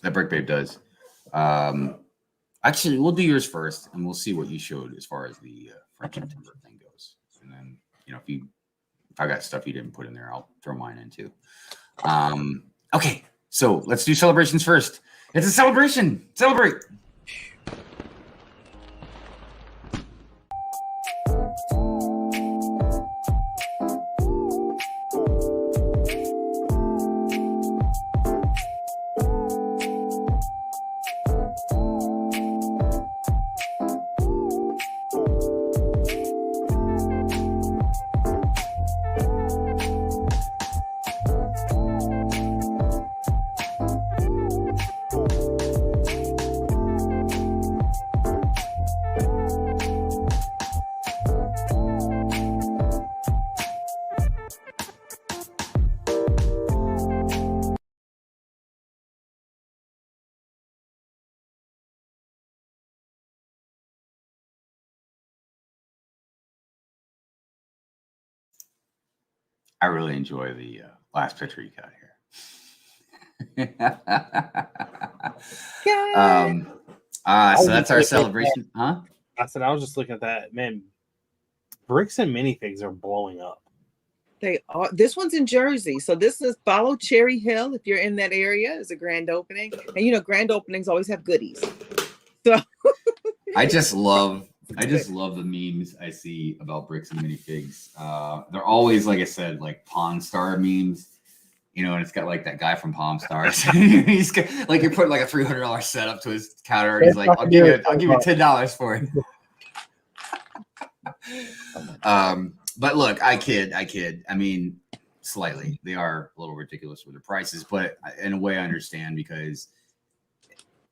that Brick Babe does, actually, we'll do yours first, and we'll see what you showed as far as the French and timber thing goes. And then, if I got stuff you didn't put in there, I'll throw mine in too. Okay, so let's do celebrations first. It's a celebration. Celebrate. I really enjoy the last picture you got here. So that's our celebration, huh? I said I was just looking at that. Man, bricks and minifigs are blowing up. They are. This one's in Jersey, so this is follow Cherry Hill if you're in that area. It's a grand opening, and grand openings always have goodies. So I just love the memes I see about bricks and minifigs. They're always, like I said, like Pawn Star memes, and it's got like that guy from Palm Stars. He's got, like, you're putting like a $300 setup to his counter, and he's like, I'll give you $10 for it. But look, I kid. I mean, slightly. They are a little ridiculous with their prices, but in a way I understand, because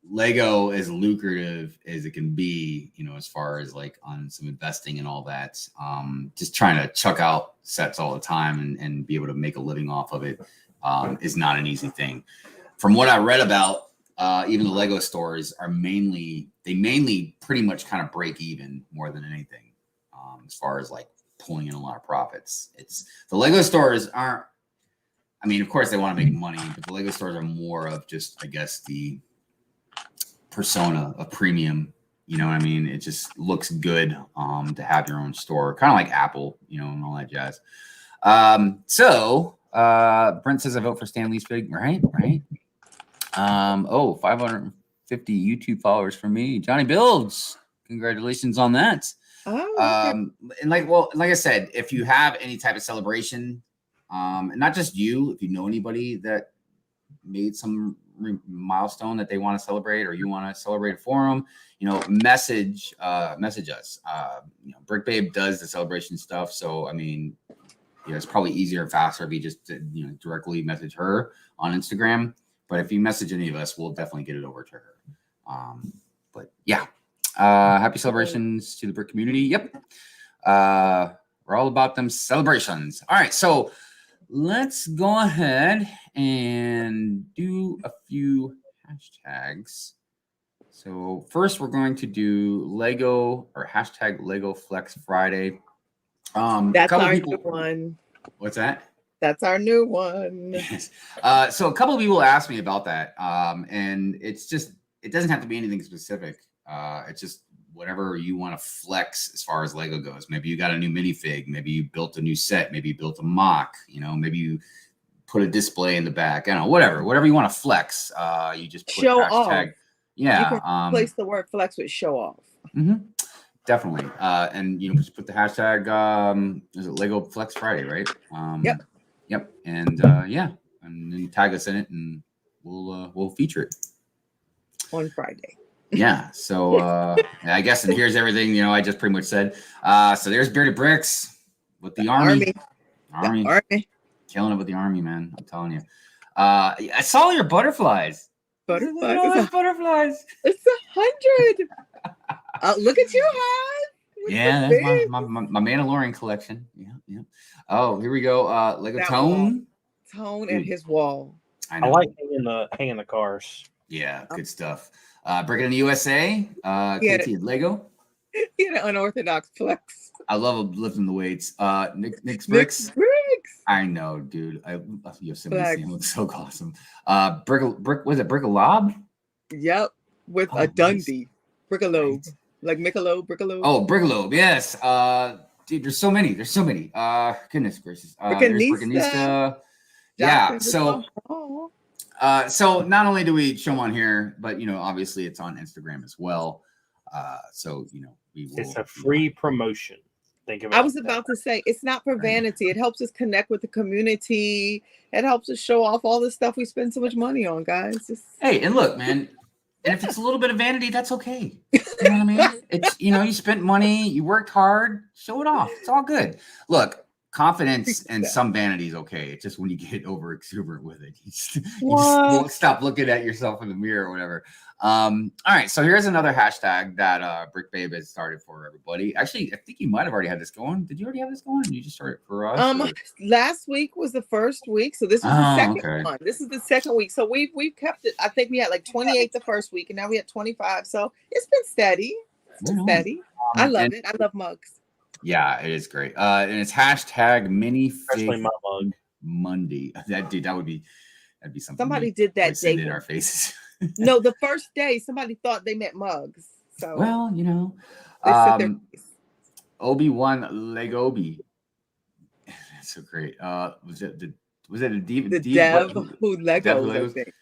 Lego, as lucrative as it can be, as far as like on some investing and all that, just trying to chuck out sets all the time and be able to make a living off of it is not an easy thing. From what I read about, even the Lego stores mainly pretty much kind of break even more than anything, as far as like pulling in a lot of profits. It's the Lego stores aren't, I mean, of course they want to make money, but the Lego stores are more of just, I guess, the persona of premium. You know what I mean? It just looks good to have your own store, kind of like Apple, and all that jazz. So Brent says I vote for Stan Lee's fig. Right. 550 YouTube followers for me. Johnny Builds, congratulations on that. Oh, okay. And like I said, if you have any type of celebration, and not just you, if you know anybody that made some milestone that they want to celebrate, or you want to celebrate for them, message us. Brick Babe does the celebration stuff, so I mean, it's probably easier and faster if you just directly message her on Instagram. But if you message any of us, we'll definitely get it over to her. But yeah, happy celebrations to the Brick community. Yep, we're all about them celebrations. All right, so let's go ahead and do a few hashtags. So first, we're going to do Lego, or hashtag Lego Flex Friday. That's our new one. What's that? That's our new one. Yes. So a couple of people asked me about that, and it doesn't have to be anything specific. It's just whatever you want to flex as far as Lego goes. Maybe you got a new minifig. Maybe you built a new set. Maybe you built a mock. Maybe you put a display in the back. I don't know, whatever you want to flex. You just put show hashtag. Off. Yeah. You can replace the word flex with show off. Mm-hmm. definitely. And just put the hashtag. Is it Lego Flex Friday, right? Yep. Yep. And yeah, and then tag us in it, and we'll feature it on Friday. Yeah. So I guess, and here's everything I just pretty much said. So there's Bearded Brix with the army. Killing it with the army, man. I'm telling you. I saw your butterflies. Butterflies. Look at all those butterflies. It's 100. Look at you, Hyde. Yeah, that's my Mandalorian collection. Yeah. Oh, here we go. Lego Tone. Tone and his wall. I like hanging the cars. Yeah, good stuff. Brick in the USA. KT Lego. He had an unorthodox flex. I love lifting the weights. Nick's Bricks. I know, dude. Yosemite Sam looks so awesome. Brick was it Brickalob? Yep, with a Dundee. Nice. Brickalobe. Right. Like Michelob, Brickalobe. Oh, Brickalobe, yes. Dude, there's so many. Goodness gracious. There's Brickanista. Yeah, so not only do we show them on here, but obviously it's on Instagram as well. So we will. It's a free promotion. Think about. I was about to say it's not for vanity. It helps us connect with the community. It helps us show off all the stuff we spend so much money on, guys. Hey, and look, man. And if it's a little bit of vanity, that's okay. You know what I mean? It's you spent money, you worked hard, show it off. It's all good. Look, confidence and some vanity is okay. It's just when you get over exuberant with it, you just won't stop looking at yourself in the mirror or whatever. All right, so here's another hashtag that Brick Babe has started for everybody. Actually, I think you might have already had this going. Did you already have this going? You just started for us? Last week was the first week, so this was the second one. This is the second week, so we've kept it. I think we had like 28 the first week, and now we had 25. So it's been steady. I love it. I love mugs. Yeah, it is great. And it's hashtag Especially my mug Monday. That'd be something. Somebody did that day in our faces. No, the first day somebody thought they meant mugs. So Obi-Wan Legobi. That's so great. Was it a div? The dev who Legos, I think.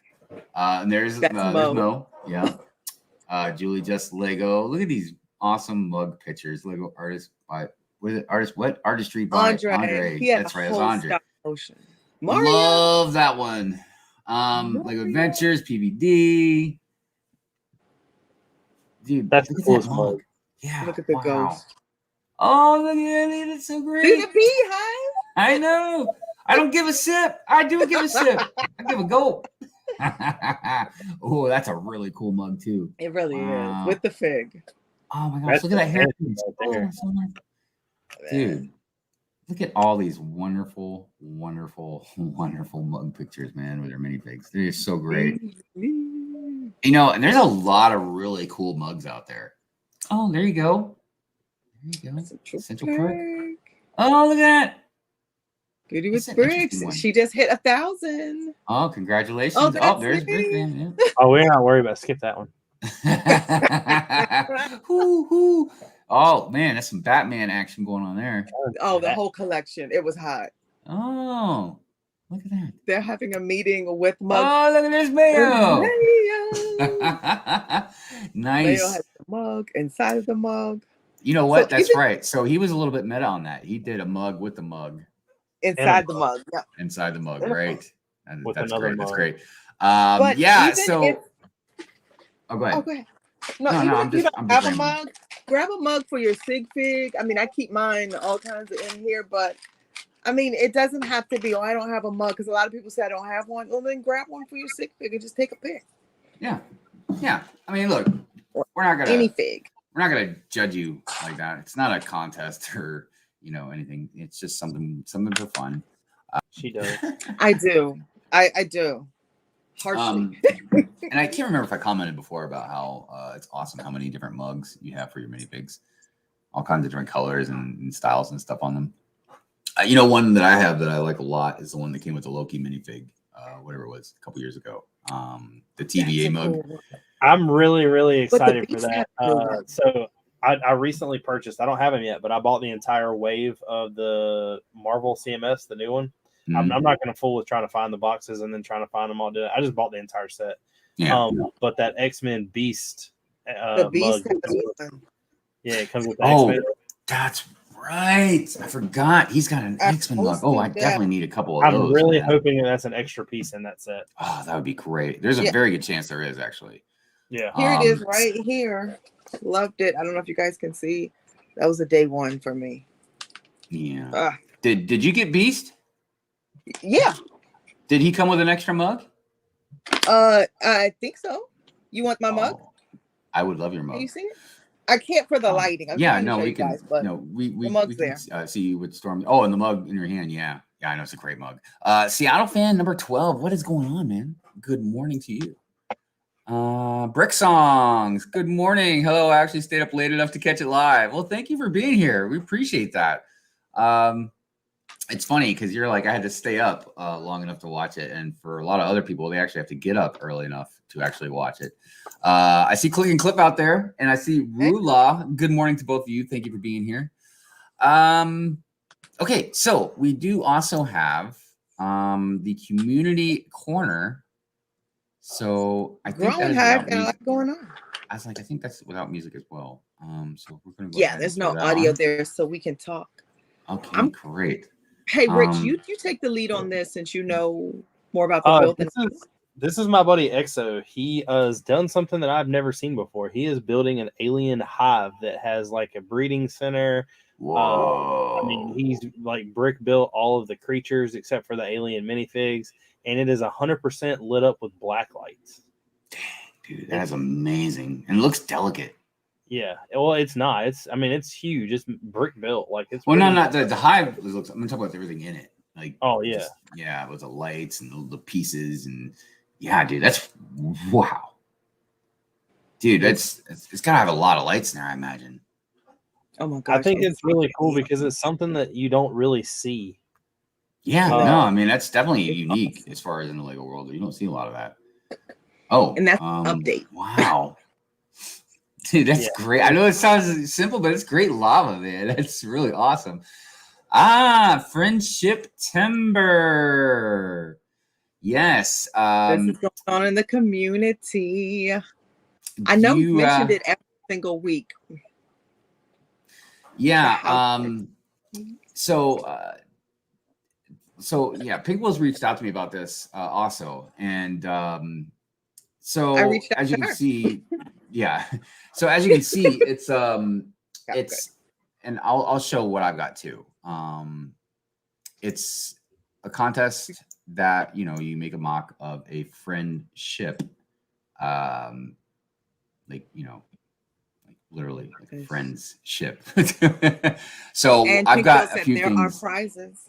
And there's Mo. Yeah. Julie just Lego. Look at these awesome mug pictures. Lego artist by artistry by Andre. That's right, it's Andre. Love that one. Lego Adventures, PVD. Dude, that's the coolest mug. Yeah. Look at the ghost. Oh, look at it. It's so great. See the beehive? I know. I don't give a sip. I do give a sip. I give a gulp. Oh, that's a really cool mug too. It really is. With the fig. Oh my gosh, look at that hair. Dude. Look at all these wonderful mug pictures, man, with their minifigs. They're just so great. And there's a lot of really cool mugs out there. Oh, there you go. Central Park. Oh, look at that. Beauty with Bricks. She just hit 1,000. Oh, congratulations. Oh, there's Brick Man. Yeah. Oh, we're not worried about skip that one. Oh man, that's some Batman action going on there. Oh, the whole collection. It was hot. Oh, look at that. They're having a meeting with mugs. Oh, look at this Mayo. Nice. Mayo has the mug inside of the mug. You know what? That's right. So he was a little bit meta on that. He did a mug with the mug. Inside the mug. Yeah. Inside the mug, right. That's great. That's great. But so go ahead. Okay. No, I'm have a mug. Grab a mug for your sigfig. I mean, I keep mine all kinds of in here, but I mean, it doesn't have to be, I don't have a mug, because a lot of people say I don't have one. Well, then grab one for your sigfig and just take a pic. Yeah. I mean, look, we're not gonna fig. We're not gonna judge you like that. It's not a contest or anything. It's just something for fun. She does. I do. I do. Harshly. And I can't remember if I commented before about how it's awesome how many different mugs you have for your minifigs, all kinds of different colors and styles and stuff on them. One that I have that I like a lot is the one that came with the Loki minifig, whatever it was, a couple years ago. The TVA mug. Cool. I'm really, really excited for that. So I recently purchased, I don't have them yet, but I bought the entire wave of the Marvel CMS, the new one. Mm-hmm. I'm not going to fool with trying to find the boxes and then trying to find them all. I just bought the entire set. Yeah. But that X-Men Beast, the Beast mug, Yeah, it comes with the Oh, X-Men. that's right. I forgot. He's got an I X-Men mug. Oh, I posted that. definitely need a couple of I'm those. really man. hoping that that's an extra piece in that set. Oh, that would be great. There's a Yeah. very good chance there is actually. Yeah. Here it is right here. Loved it. I don't know if you guys can see. That was a day one for me. Yeah. Did you get Beast? Yeah. Did he come with an extra mug? I think so. You want my mug? I would love your mug. Can you see it? I can't for the lighting. I'm yeah, trying to no, show we you can. guys, but No, we the mug's can there. see you with Storm. Oh, and the mug in your hand. Yeah, I know it's a great mug. Seattle fan number 12. What is going on, man? Good morning to you. Brick Songs. Good morning. Hello. I actually stayed up late enough to catch it live. Well, thank you for being here. We appreciate that. It's funny because you're like, I had to stay up long enough to watch it, and for a lot of other people, they actually have to get up early enough to actually watch it. I see Click and Clip out there, and I see Rula. Good morning to both of you. Thank you for being here. Okay, so we do also have the community corner. So I think that is without music. Going on. I was like, I think that's without music as well. So we're gonna go. Yeah, there's no audio there, so we can talk. Okay, great. Hey, Rich, you take the lead on this since you know more about the build. This is my buddy Exo. He has done something that I've never seen before. He is building an alien hive that has like a breeding center. Whoa. I mean, he's like brick built all of the creatures except for the alien minifigs, and it is 100% lit up with black lights. Dang, dude, that is amazing, and it looks delicate. Yeah, well, it's not. It's huge. It's brick built. Like it's. Well, not the hive looks. I'm talking about everything in it. Like, oh yeah, yeah, with the lights and the pieces, and yeah, dude, that's wow, dude. It's gotta have a lot of lights in there, I imagine. Oh my gosh, I think it's really cool because it's something that you don't really see. Yeah, no, I mean that's definitely unique as far as in the Lego world. You don't see a lot of that. Oh, and that's update. Wow. Dude, that's great. I know it sounds simple, but it's great lava, man. That's really awesome. Friendship Timber. Yes. This is going on in the community. I know you mentioned it every single week. Yeah. So yeah, Pigwell's reached out to me about this also. And so as you can see, yeah. So as you can see, it's and I'll show what I've got too. It's a contest that you make a mock of a friendship, like literally like a friend's ship. So and I've got a few things. There are prizes.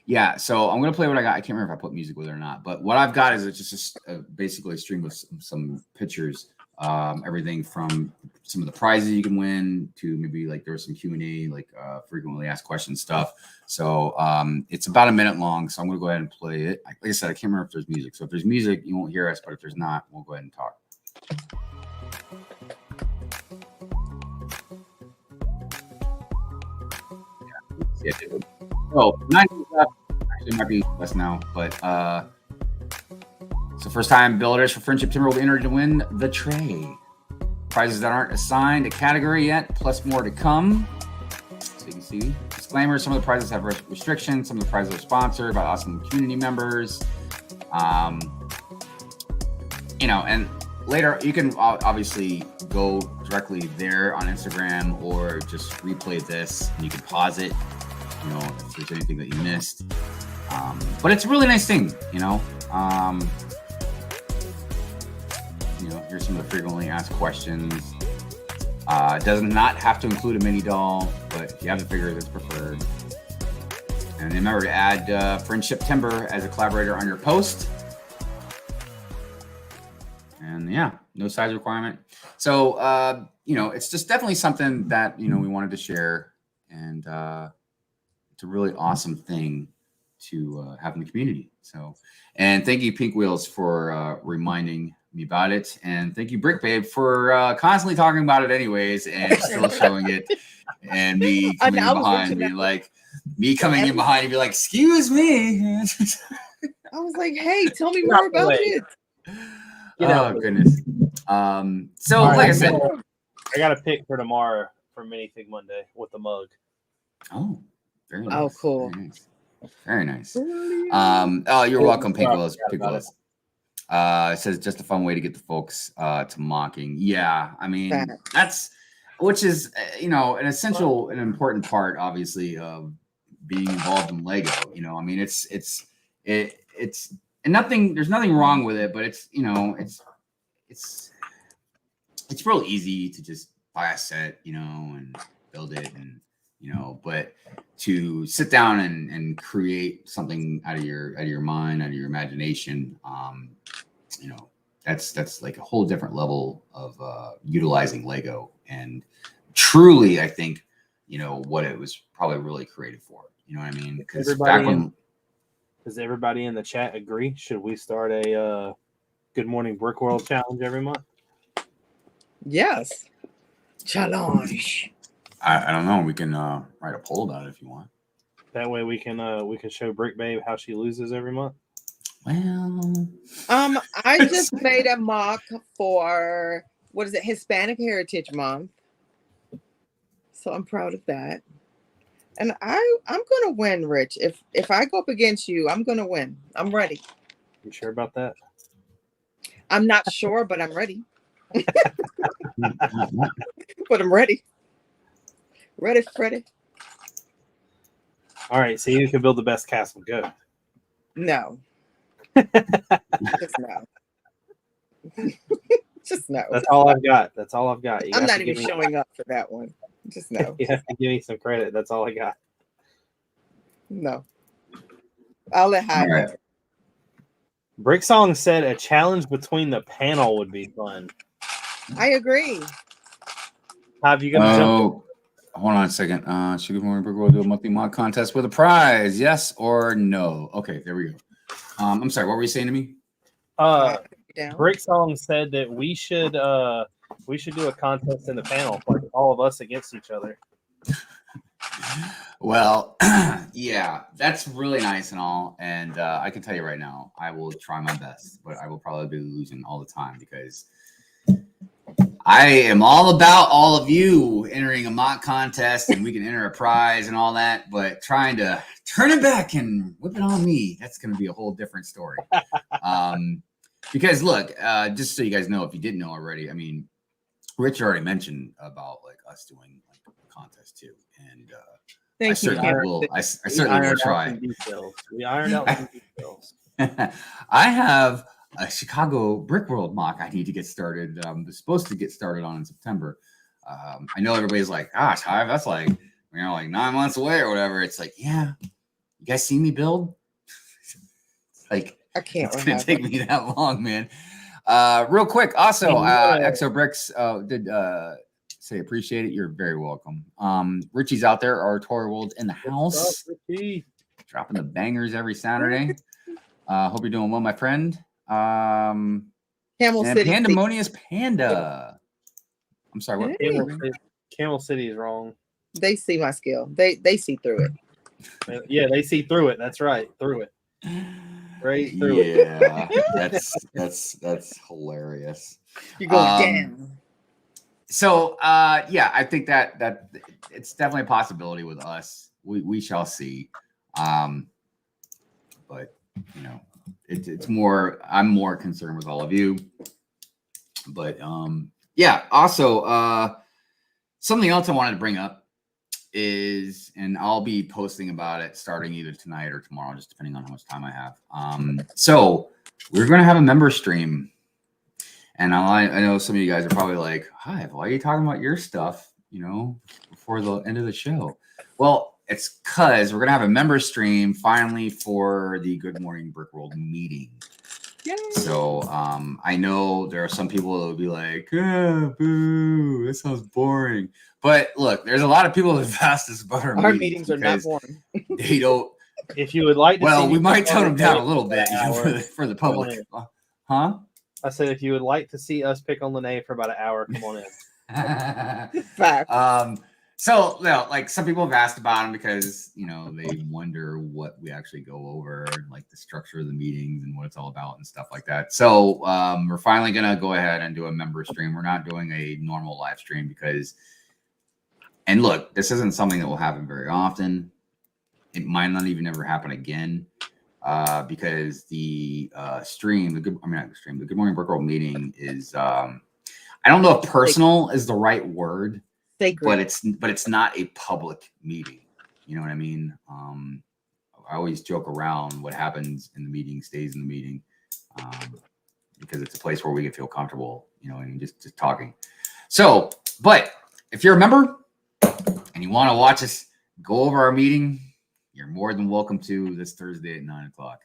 Yeah, so I'm gonna play what I got. I can't remember if I put music with it or not, but what I've got is it's just basically a stream of some pictures. Everything from some of the prizes you can win to maybe like there was some Q&A, like frequently asked questions stuff. So it's about a minute long, so I'm gonna go ahead and play it. Like I said, I can't remember if there's music. So if there's music, you won't hear us, but if there's not, we'll go ahead and talk. Yeah. Oh, 90 left. Actually, might be less now, but so first time builders for Friendship Timber will be entered to win the tray. Prizes that aren't assigned a category yet, plus more to come. So you can see. Disclaimer, some of the prizes have restrictions. Some of the prizes are sponsored by awesome community members. And later you can obviously go directly there on Instagram or just replay this and you can pause it, if there's anything that you missed. But it's a really nice thing, here's some of the frequently asked questions. It does not have to include a mini doll, but if you have the figure, that's preferred. And remember to add Friendship Timber as a collaborator on your post. And yeah, no size requirement. So, it's just definitely something that, we wanted to share. And it's a really awesome thing to have in the community. So, and thank you, Pink Wheels, for reminding me about it. And thank you, Brick Babe, for constantly talking about it anyways and still showing it. And me coming in behind me, in behind and be like, excuse me. I was like, hey, tell me more about it. Oh goodness. So like I said, I got a pick for tomorrow from Minifig Monday with the mug. Oh, very nice. Oh, cool. Very nice. Very nice. Brilliant. Oh, you're Yeah, welcome, Pink sorry, Willows. forgot Pink about Willows. It says just a fun way to get the folks to mocking. Yeah, I mean Fact. that's which is an essential and important part, obviously, of being involved in Lego. I mean it's and nothing. There's nothing wrong with it, but it's real easy to just buy a set, and build it, and but to sit down and create something out of your mind, out of your imagination, that's like a whole different level of utilizing Lego, and truly, I think, what it was probably really created for. You know what I mean? Because back when. Does everybody in the chat agree? Should we start a Good Morning Brick World challenge every month? Yes. Challenge. I don't know. We can write a poll about it if you want. That way we can show Brick Babe how she loses every month. Well, I just made a mock for Hispanic Heritage Month. So I'm proud of that. And I'm gonna win, Rich. If I go up against you, I'm gonna win. I'm ready. You sure about that? I'm not sure, but I'm ready. But I'm ready. Ready, Freddy. All right, see who can build the best castle. Go. No. Just no. Just no. That's all I've got. That's all I've got. I'm not even showing up for that one. Just no. You have to give me some credit. That's all I got. No. I'll let Hive All right. know. Bricksong said a challenge between the panel would be fun. I agree. Have you gonna jump? Hold on a second. Should Good Morning Brick World do a monthly mod contest with a prize? Yes or no? Okay, there we go. I'm sorry. What were you saying to me? Down. Bricksong said that we should do a contest in the panel, like all of us against each other. Well, yeah, that's really nice and all. And I can tell you right now, I will try my best, but I will probably be losing all the time because I am all about all of you entering a mock contest and we can enter a prize and all that. But trying to turn it back and whip it on me, that's going to be a whole different story. Because look, just so you guys know, if you didn't know already, I mean, Rich already mentioned about like us doing like a contest too, and I certainly will. I certainly will try. We ironed out some details. I have a Chicago Brick World mock I need to get started. I'm supposed to get started on in September. I know everybody's like, "Gosh, Hive, that's like like 9 months away or whatever." It's like, yeah, you guys see me build? Like, I can't. It's gonna take me that long, man. Real quick, also, Exo Bricks did say appreciate it. You're very welcome. Richie's out there, our Toy World in the house, dropping the bangers every Saturday. Hope you're doing well, my friend. Camel and City. Pandemonious Panda. I'm sorry, what? Hey. Camel City is wrong. They see my skill. They see through it. Yeah, they see through it. That's right, through it. Right through it. Yeah, that's hilarious. You're going down. So yeah, I think that it's definitely a possibility with us. We shall see. But it's more, I'm more concerned with all of you. But yeah, also something else I wanted to bring up is, and I'll be posting about it starting either tonight or tomorrow, just depending on how much time I have. So we're gonna have a member stream. And I know some of you guys are probably like, Hive, why are you talking about your stuff, before the end of the show? Well, it's because we're going to have a member stream finally for the Good Morning Brick World meeting. Yay. So I know there are some people that will be like, boo, that sounds boring. But look, there's a lot of people that have asked us about our meetings are not boring. They don't. If you would like to we might tone them down a little bit for the public. Huh? I said, if you would like to see us pick on Lene for about an hour, come on in. Fact. So, like some people have asked about them because, they wonder what we actually go over, like the structure of the meetings and what it's all about and stuff like that. So we're finally going to go ahead and do a member stream. We're not doing a normal live stream because And look, this isn't something that will happen very often. It might not even ever happen again, because the stream, the Good Morning Brick World meeting is, I don't know if personal is the right word, Sacred. but it's not a public meeting. You know what I mean? I always joke around, what happens in the meeting stays in the meeting, because it's a place where we can feel comfortable, you know, and just talking. So, but if you're a member and you want to watch us go over our meeting, you're more than welcome to this Thursday at 9:00.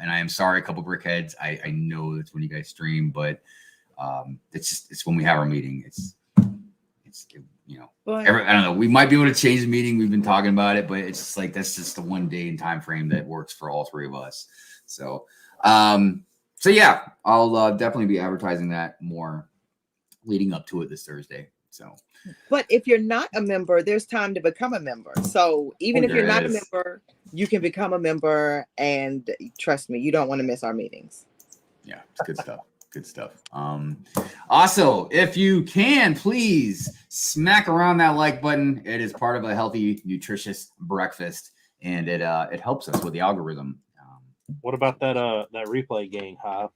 And I am sorry, a couple brickheads. I know that's when you guys stream, but it's when we have our meeting. It's you know, I don't know. We might be able to change the meeting. We've been talking about it, but it's just like that's just the one day and time frame that works for all three of us. So, so yeah, I'll definitely be advertising that more leading up to it this Thursday. So, but if you're not a member, there's time to become a member. So even if you're not a member, you can become a member, and trust me, you don't want to miss our meetings. Yeah, it's good stuff. Good stuff. Also, if you can, please smack around that like button. It is part of a healthy, nutritious breakfast, and it helps us with the algorithm. What about that replay gang, Hive?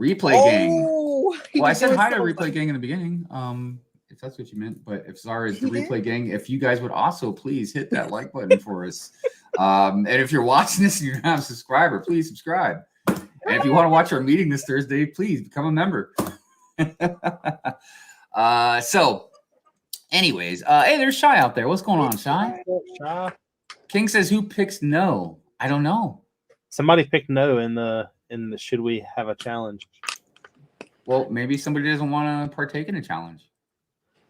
Replay gang. Well, I was said doing hi to so replay much. gang in the beginning. If that's what you meant, but if sorry, it's the replay gang. If you guys would also please hit that like button for us. And if you're watching this and you're not a subscriber, please subscribe. And if you want to watch our meeting this Thursday, please become a member. So, anyways, hey, there's Shy out there. What's going on, Shy? Shy. King says, "Who picks no?" I don't know. Somebody picked no in the should we have a challenge? Well, maybe somebody doesn't want to partake in a challenge.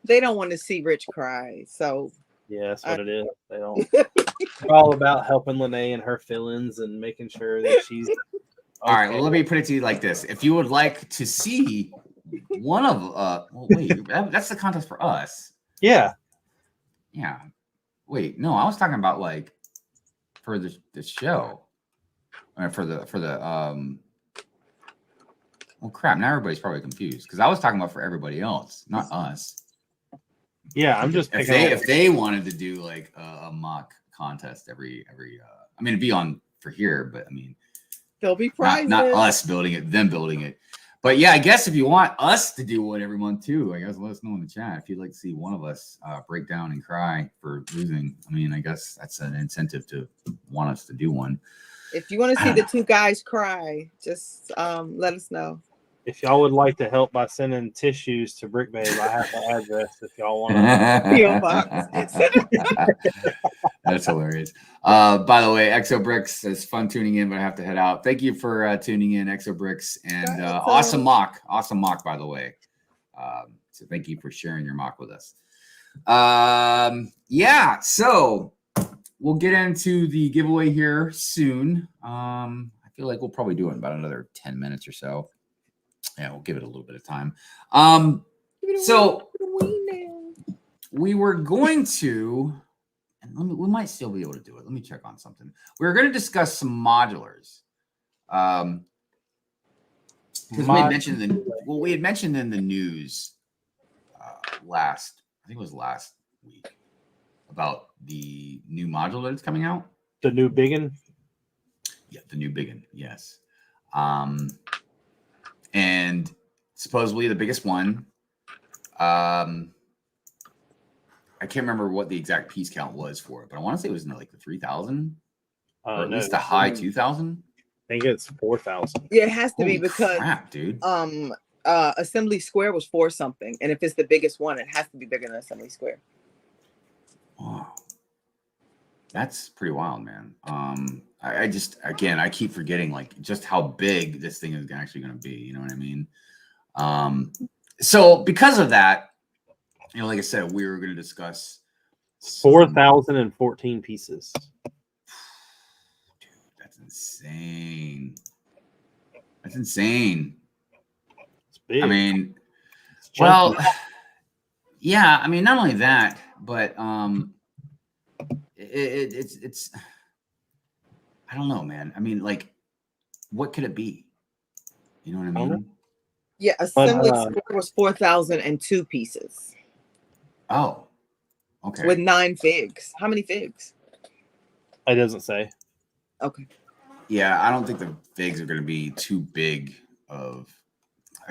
They don't want to see Rich cry. So yeah, that's what it is. They don't. They're all about helping Lene and her feelings and making sure that she's. All right, well, let me put it to you like this. If you would like to see one of well, wait, that's the contest for us. Yeah. Yeah. Wait, no, I was talking about like for the show. Or for the well, crap, now everybody's probably confused because I was talking about for everybody else, not us. Yeah, I'm just if they wanted to do like a mock contest every I mean, it'd be on for here, but I mean, there'll be prizes. Not us building it, them building it. But yeah, I guess if you want us to do one every month too, I guess let us know in the chat if you'd like to see one of us break down and cry for losing. I mean, I guess that's an incentive to want us to do one. If you want to see the two guys cry, just let us know. If y'all would like to help by sending tissues to Brick Babe, I have the address if y'all want to. That's hilarious. By the way, Exo Bricks, it's fun tuning in, but I have to head out. Thank you for tuning in, Exo Bricks, and awesome mock, by the way. So thank you for sharing your mock with us. Yeah, so we'll get into the giveaway here soon. I feel like we'll probably do it in about another 10 minutes or so. Yeah, we'll give it a little bit of time. So we were going to, and we might still be able to do it. Let me check on something. We were going to discuss some modulars. Because we had mentioned in the news I think it was last week, about the new modular that's coming out. The new biggin? Yeah, the new biggin, yes. And supposedly the biggest one, I can't remember what the exact piece count was for it, but I want to say it was in like the 3,000 or at least the high 2,000. I think it's 4,000. Yeah, it has to be because crap, dude. Assembly Square was 4 something, and if it's the biggest one, it has to be bigger than Assembly Square. Wow, that's pretty wild, man. I just, again, I keep forgetting like just how big this thing is actually going to be. You know what I mean? So because of that, you know, like I said, we were going to discuss 4,014 pieces. Dude, that's insane. That's insane. It's big. I mean, well, yeah. I mean, not only that, but it's. I don't know, man. I mean, like, what could it be? You know what I mean? Yeah, Assembly Square was 4,002 pieces. Oh, Okay. With 9 figs. How many figs? It doesn't say. Okay. Yeah, I don't think the figs are going to be too big of.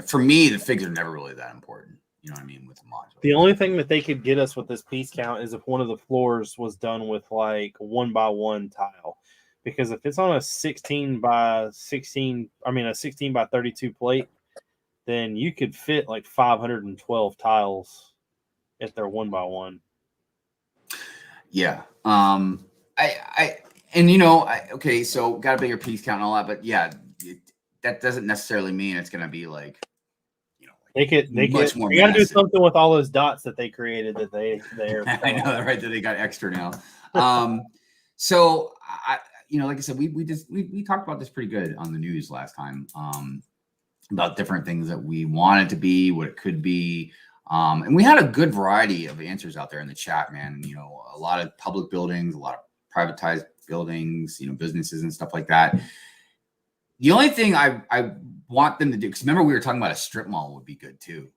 For me, the figs are never really that important. You know what I mean with the modular. The only thing that they could get us with this piece count is if one of the floors was done with like 1x1 tile, because if it's on a 16 by 16, I mean a 16 by 32 plate, then you could fit like 512 tiles if they're 1x1. Yeah. Okay, so got a bigger piece count and all that, but yeah, that doesn't necessarily mean it's going to be like, They got to do something with all those dots that they created that they're. I know that, right? That they got extra now. So like I said, we talked about this pretty good on the news last time. About different things that we want it to be, what it could be. And we had a good variety of answers out there in the chat, man. A lot of public buildings, a lot of privatized buildings, businesses and stuff like that. The only thing I want them to do, because remember we were talking about a strip mall would be good too.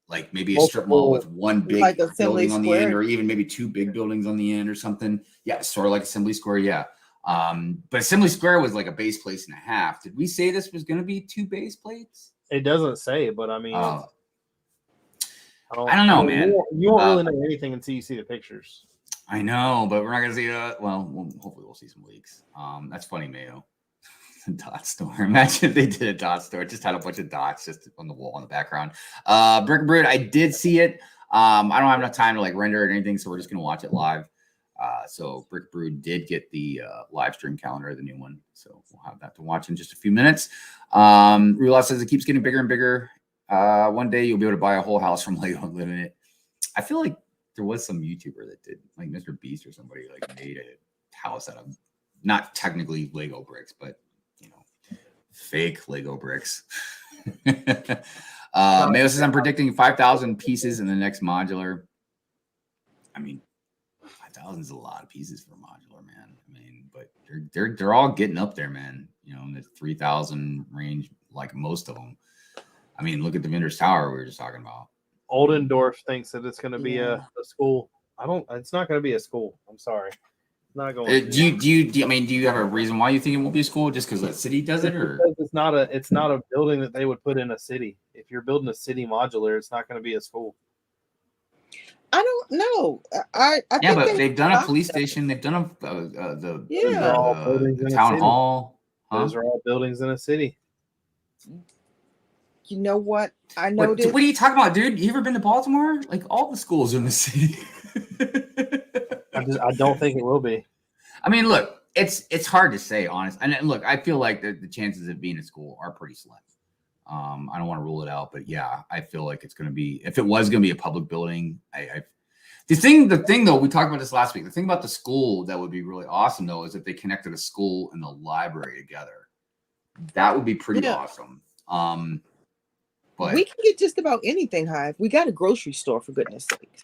Like maybe a strip mall with one big like building on the Square. end, or even maybe 2 big buildings on the end or something. Yeah, sort of like Assembly Square, yeah. But Assembly Square was like a base plate and a half. Did we say this was going to be 2 base plates? It doesn't say, but I mean, I don't know, man. You won't really know anything until you see the pictures. I know, but we're not going to see that. Well, hopefully we'll see some leaks. That's funny, Mayo. Dot store. Imagine if they did a dot store. It just had a bunch of dots just on the wall in the background. Brick Brood, I did see it. I don't have enough time to like render it or anything, so we're just gonna watch it live. So Brick Brood did get the live stream calendar, the new one. So we'll have that to watch in just a few minutes. Rula says it keeps getting bigger and bigger. One day you'll be able to buy a whole house from Lego and live in it. I feel like there was some YouTuber that did, like Mr. Beast or somebody, like made a house out of not technically Lego bricks, but fake Lego bricks. Mayo says I'm predicting 5,000 pieces in the next modular. I mean, 5,000 is a lot of pieces for modular, man. I mean, but they're all getting up there, man. In the 3,000 range, like most of them. I mean, look at the Vendor's Tower we were just talking about. Oldendorf thinks that it's going to be a school. It's not going to be a school. I'm sorry. Not going. Do you have a reason why you think it won't be a school? Just because the city does it, or it's not a building that they would put in a city. If you're building a city modular, it's not going to be a school. I don't know. I think but they've done a police station. They've done the town hall. Huh? Those are all buildings in a city. You know what? I noticed. What are you talking about, dude? You ever been to Baltimore? Like all the schools are in the city. I don't think it will be. I mean, look, it's hard to say, honest. And look, I feel like the chances of being a school are pretty slim. I don't want to rule it out, but yeah, I feel like it's going to be. If it was going to be a public building, the thing though, we talked about this last week. The thing about the school that would be really awesome though is if they connected a school and the library together. That would be pretty awesome. But we can get just about anything, Hive. We got a grocery store, for goodness sake.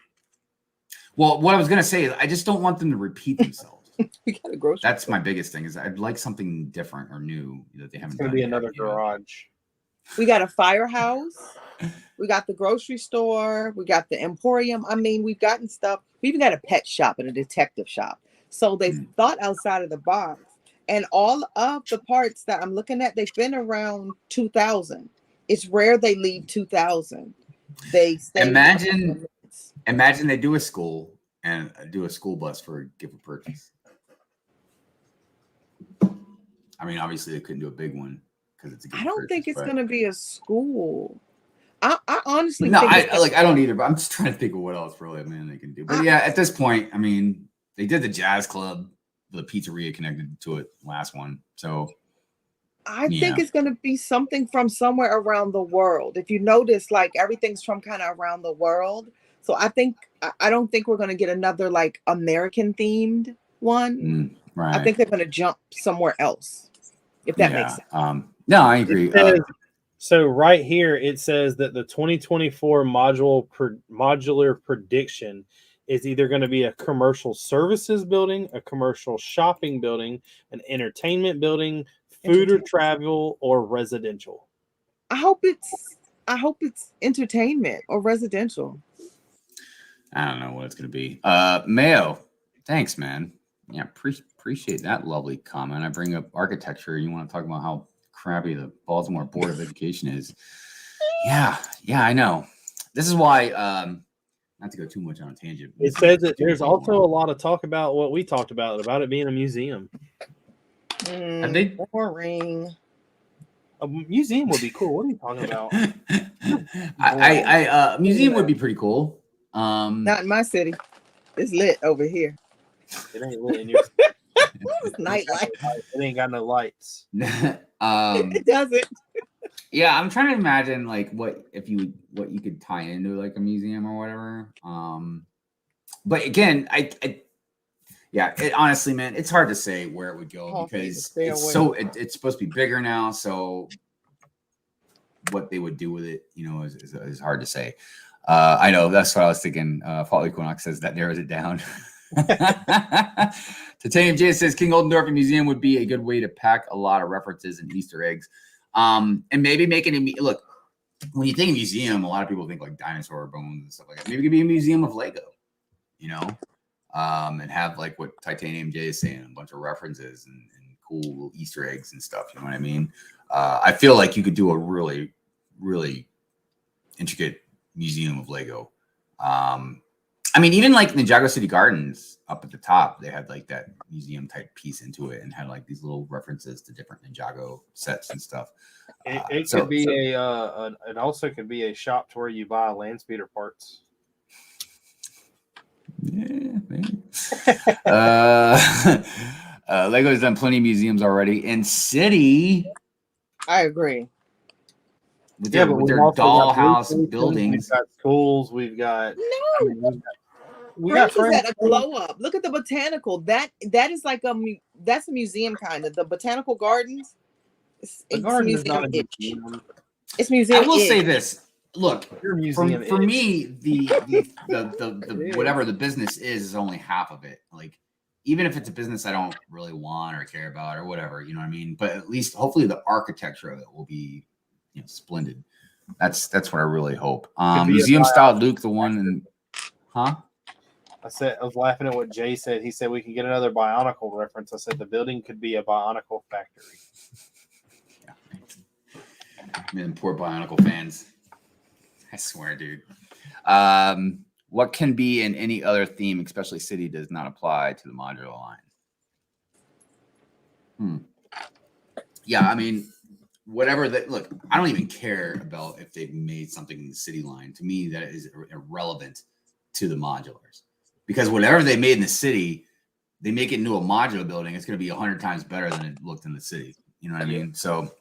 Well, what I was going to say is I just don't want them to repeat themselves. We got a grocery That's store. My biggest thing is I'd like something different or new that they haven't done. It's going to be another garage. We got a firehouse. We got the grocery store. We got the emporium. I mean, we've gotten stuff. We even got a pet shop and a detective shop. So they thought outside of the box. And all of the parts that I'm looking at, they've been around 2,000. It's rare they leave 2,000. They stay. Imagine they do a school and do a school bus for a gift purchase. I mean, obviously they couldn't do a big one because it's a gift I don't purchase, think it's going to be a school. I honestly no, think I don't either, but I'm just trying to think of what else really, man, they can do. But yeah, at this point, I mean, they did the jazz club, the pizzeria connected to it last one. So I think it's going to be something from somewhere around the world. If you notice, like everything's from kind of around the world. So I don't think we're going to get another like American themed one. Right. I think they're going to jump somewhere else. If that makes sense. No, I agree. So right here, it says that the 2024 modular prediction is either going to be a commercial services building, a commercial shopping building, an entertainment building, food or travel, or residential. I hope it's entertainment or residential. I don't know what it's going to be. Mayo, thanks, man. Yeah, appreciate that lovely comment. I bring up architecture. You want to talk about how crappy the Baltimore Board of Education is? Yeah, I know. This is why, not to go too much on a tangent. It says that there's also a lot of talk about what we talked about it being a museum. Have they? Boring. A museum would be cool. What are you talking about? Museum would be pretty cool. Not in my city. It's lit over here. It ain't lit in your It's nightlight. It ain't got no lights. It doesn't. Yeah, I'm trying to imagine like what you could tie into like a museum or whatever. But again, honestly, man, it's hard to say where it would go because it's supposed to be bigger now. So what they would do with it, is hard to say. I know that's what I was thinking. Fall Equinox says that narrows it down. Titanium J says King Oldendorf Museum would be a good way to pack a lot of references and Easter eggs. And maybe making it look, when you think of museum, a lot of people think like dinosaur bones and stuff like that. Maybe it could be a museum of Lego, and have like what Titanium J is saying, a bunch of references and cool little Easter eggs and stuff. You know what I mean? I feel like you could do a really, really intricate museum of Lego. I mean, even like Ninjago City Gardens up at the top, they had like that museum type piece into it and had like these little references to different Ninjago sets and stuff. It could be it also could be a shop to where you buy land speeder parts. Yeah, maybe. Lego's done plenty of museums already. In City, I agree. With their dollhouse buildings. We've got schools. We've got we got a glow up. Look at the botanical. That is like that's a museum kind of. The botanical gardens. The garden is not a museum. It's museum. I will say this. Look, for me, the whatever the business is only half of it. Like, even if it's a business I don't really want or care about or whatever, you know what I mean? But at least hopefully the architecture of it will be splendid. That's what I really hope. Museum style Luke, the one in I was laughing at what Jay said. He said we can get another Bionicle reference. I said the building could be a Bionicle factory. Man, poor Bionicle fans. I swear, dude. What can be in any other theme, especially City, does not apply to the modular line? Yeah, I mean, whatever that. Look, I don't even care about if they've made something in the City line. To me, that is irrelevant to the modulars, because whatever they made in the City, they make it into a modular building. It's going to be 100 times better than it looked in the City. You know what I mean? So,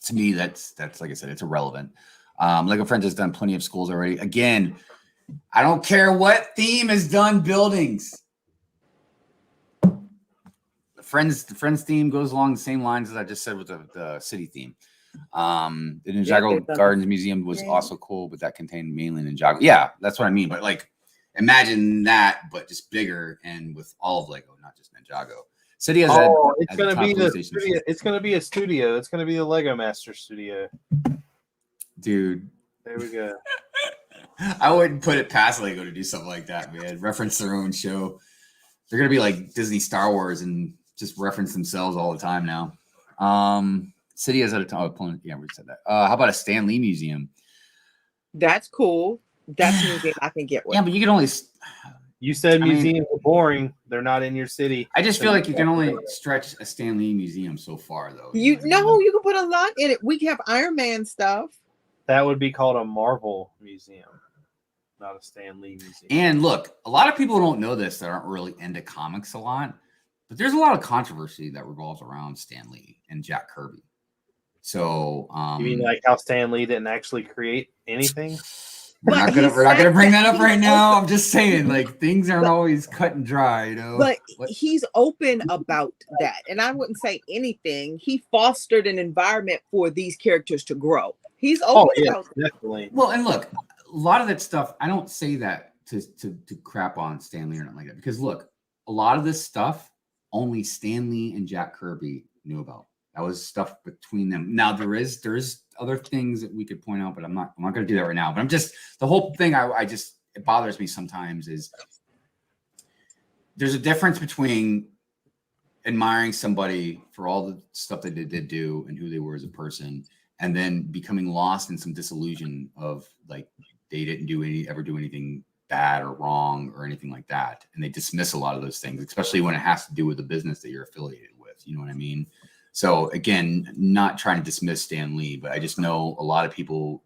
to me, that's like I said, it's irrelevant. Lego Friends has done plenty of schools already. Again, I don't care what theme has done buildings. The Friends theme goes along the same lines as I just said with the City theme. The Ninjago Gardens Museum was also cool, but that contained mainly Ninjago. Yeah, that's what I mean. But like, imagine that, but just bigger and with all of Lego, not just Ninjago. City has it's going to be the studio. It's going to be a studio. It's going to be the Lego Master Studio. Dude, there we go. I wouldn't put it past Lego to do something like that, man. Reference their own show. They're gonna be like Disney Star Wars and just reference themselves all the time now. City has a ton of yeah, we said that. How about a Stan Lee museum? That's cool. That's a museum I can get with. Yeah, but you can only. You said museums are boring. They're not in your city. I just feel like you can only stretch a Stan Lee museum so far, though. You can put a lot in it. We can have Iron Man stuff. That would be called a Marvel museum, not a Stan Lee museum. And look, a lot of people don't know this that aren't really into comics a lot, but there's a lot of controversy that revolves around Stan Lee and Jack Kirby. So, you mean like how Stan Lee didn't actually create anything? We're not gonna bring that up right now. I'm just saying, like, things aren't always cut and dry, you know. But he's open about that, and I wouldn't say anything. He fostered an environment for these characters to grow. He's open about that. Definitely. Well, and look, a lot of that stuff, I don't say that to crap on Stan Lee or nothing like that, because look, a lot of this stuff only Stan Lee and Jack Kirby knew about. That was stuff between them. Now there is other things that we could point out, but I'm not going to do that right now. But I'm just, the whole thing, I just it bothers me sometimes is there's a difference between admiring somebody for all the stuff that they did do and who they were as a person, and then becoming lost in some disillusion of like they didn't ever do anything bad or wrong or anything like that, and they dismiss a lot of those things, especially when it has to do with the business that you're affiliated with. You know what I mean? So again, not trying to dismiss Stan Lee, but I just know a lot of people,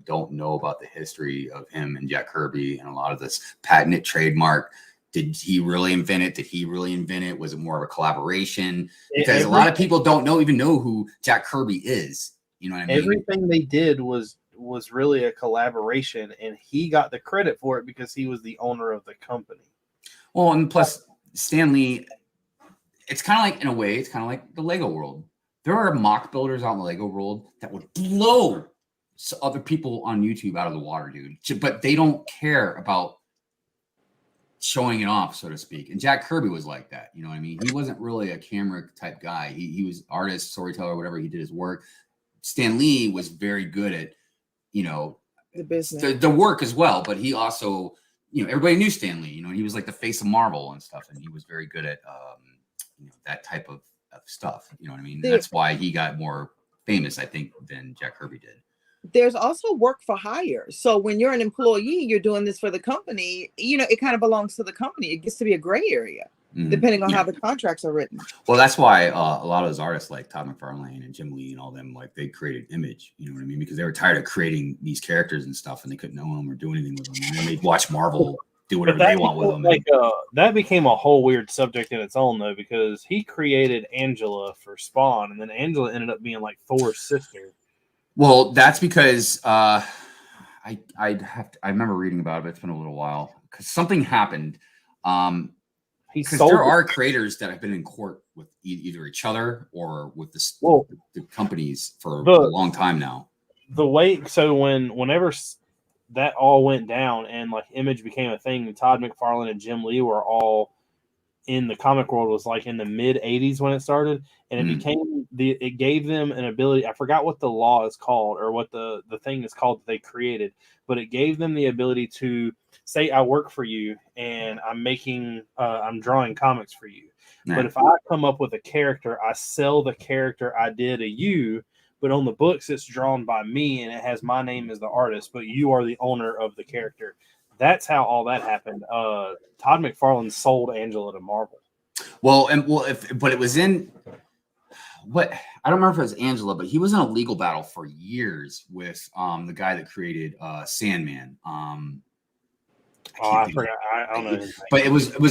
don't know about the history of him and Jack Kirby and a lot of this patented trademark. Did he really invent it? Did he really invent it? Was it more of a collaboration? Because a lot of people don't even know who Jack Kirby is. You know what I mean? Everything they did was really a collaboration, and he got the credit for it because he was the owner of the company. Well, and plus Stan Lee, it's kind of like, in a way, it's kind of like the Lego world. There are mock builders out in the Lego world that would blow other people on YouTube out of the water, dude. But they don't care about showing it off, so to speak. And Jack Kirby was like that. You know what I mean? He wasn't really a camera type guy. He was artist, storyteller, whatever. He did his work. Stan Lee was very good at, the business, the work as well. But he also, everybody knew Stan Lee. He was like the face of Marvel and stuff. And he was very good at, that type of stuff. You know what I mean? That's why he got more famous, I think, than Jack Kirby did. There's also work for hire. So when you're an employee, you're doing this for the company, it kind of belongs to the company. It gets to be a gray area, depending on how the contracts are written. Well, that's why a lot of those artists like Todd McFarlane and Jim Lee and all them, like they created Image, you know what I mean? Because they were tired of creating these characters and stuff, and they couldn't own them or do anything with them. And then they'd watch Marvel do whatever they want with them. That became a whole weird subject in its own, though, because he created Angela for Spawn, and then Angela ended up being like Thor's sister. Well, that's because I remember reading about it, but it's been a little while because something happened. Because there are creators that have been in court with either each other or with the companies for a long time now. Whenever that all went down and like Image became a thing, and Todd McFarlane and Jim Lee were all in the comic world, was like in the mid 80s when it started, and it gave them an ability. I forgot what the law is called or what the thing is called that they created, but it gave them the ability to say, I work for you and I'm drawing comics for you. Yeah. But if I come up with a character, I sell the character idea to you, but on the books it's drawn by me and it has my name as the artist, but you are the owner of the character. That's how all that happened. Todd McFarlane sold Angela to Marvel. But it was in what I don't remember if it was Angela, but he was in a legal battle for years with the guy that created Sandman. I forgot. I don't know. But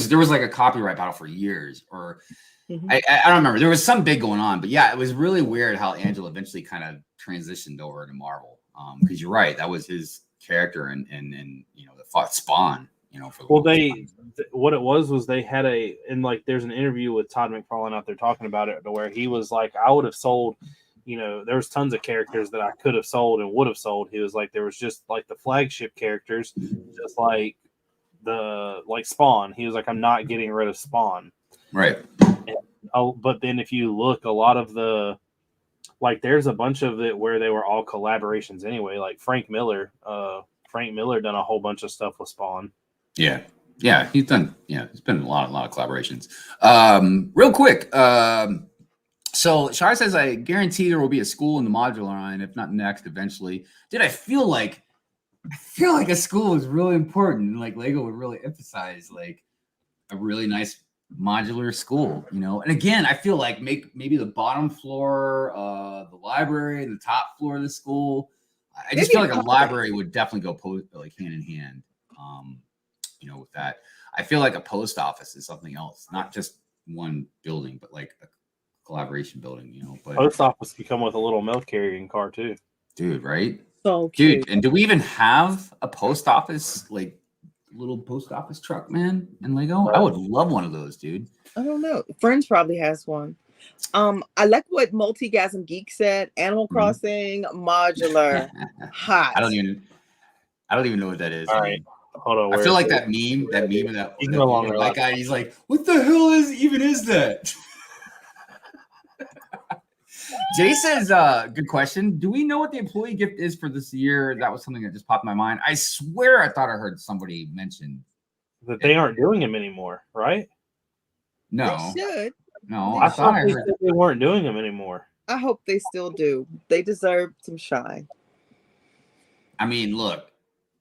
there was like a copyright battle for years, or I don't remember. There was some big going on, but yeah, it was really weird how Angela eventually kind of transitioned over to Marvel. Because you're right, that was his character, and that fought Spawn. What it was they had there's an interview with Todd McFarlane out there talking about it, where he was like, I would have sold. There was tons of characters that I could have sold and would have sold. He was like, there was just like the flagship characters, just like Spawn. He was like, I'm not getting rid of Spawn. Right. But then if you look, a lot of there's a bunch of it where they were all collaborations anyway. Like Frank Miller done a whole bunch of stuff with Spawn. Yeah. Yeah. He's been a lot of collaborations. Real quick. So Shar says, I guarantee there will be a school in the modular line, if not next, eventually. Dude, I feel like a school is really important. Like Lego would really emphasize like a really nice modular school, And again, I feel like maybe the bottom floor, the library, the top floor of the school. I just feel like a library would definitely go like hand in hand. With that, I feel like a post office is something else, not just one building, but like a collaboration building, But post office could come with a little milk carrying car too, dude. Right? So cute. Dude, and do we even have a post office, like little post office truck, man, in Lego? I would love one of those, dude. I don't know. Friends probably has one. I like what Multigasm Geek said. Animal Crossing modular hot. I don't even know what that is. All right. Hold on. I feel like that meme of that white guy. He's like, "What the hell is that?" Jay says, good question. Do we know what the employee gift is for this year? That was something that just popped in my mind. I swear I thought I heard somebody mention That they aren't doing them anymore, right? no. They should. No, They I thought I they heard said they weren't doing them anymore. I hope they still do. They deserve some shine. I mean, look,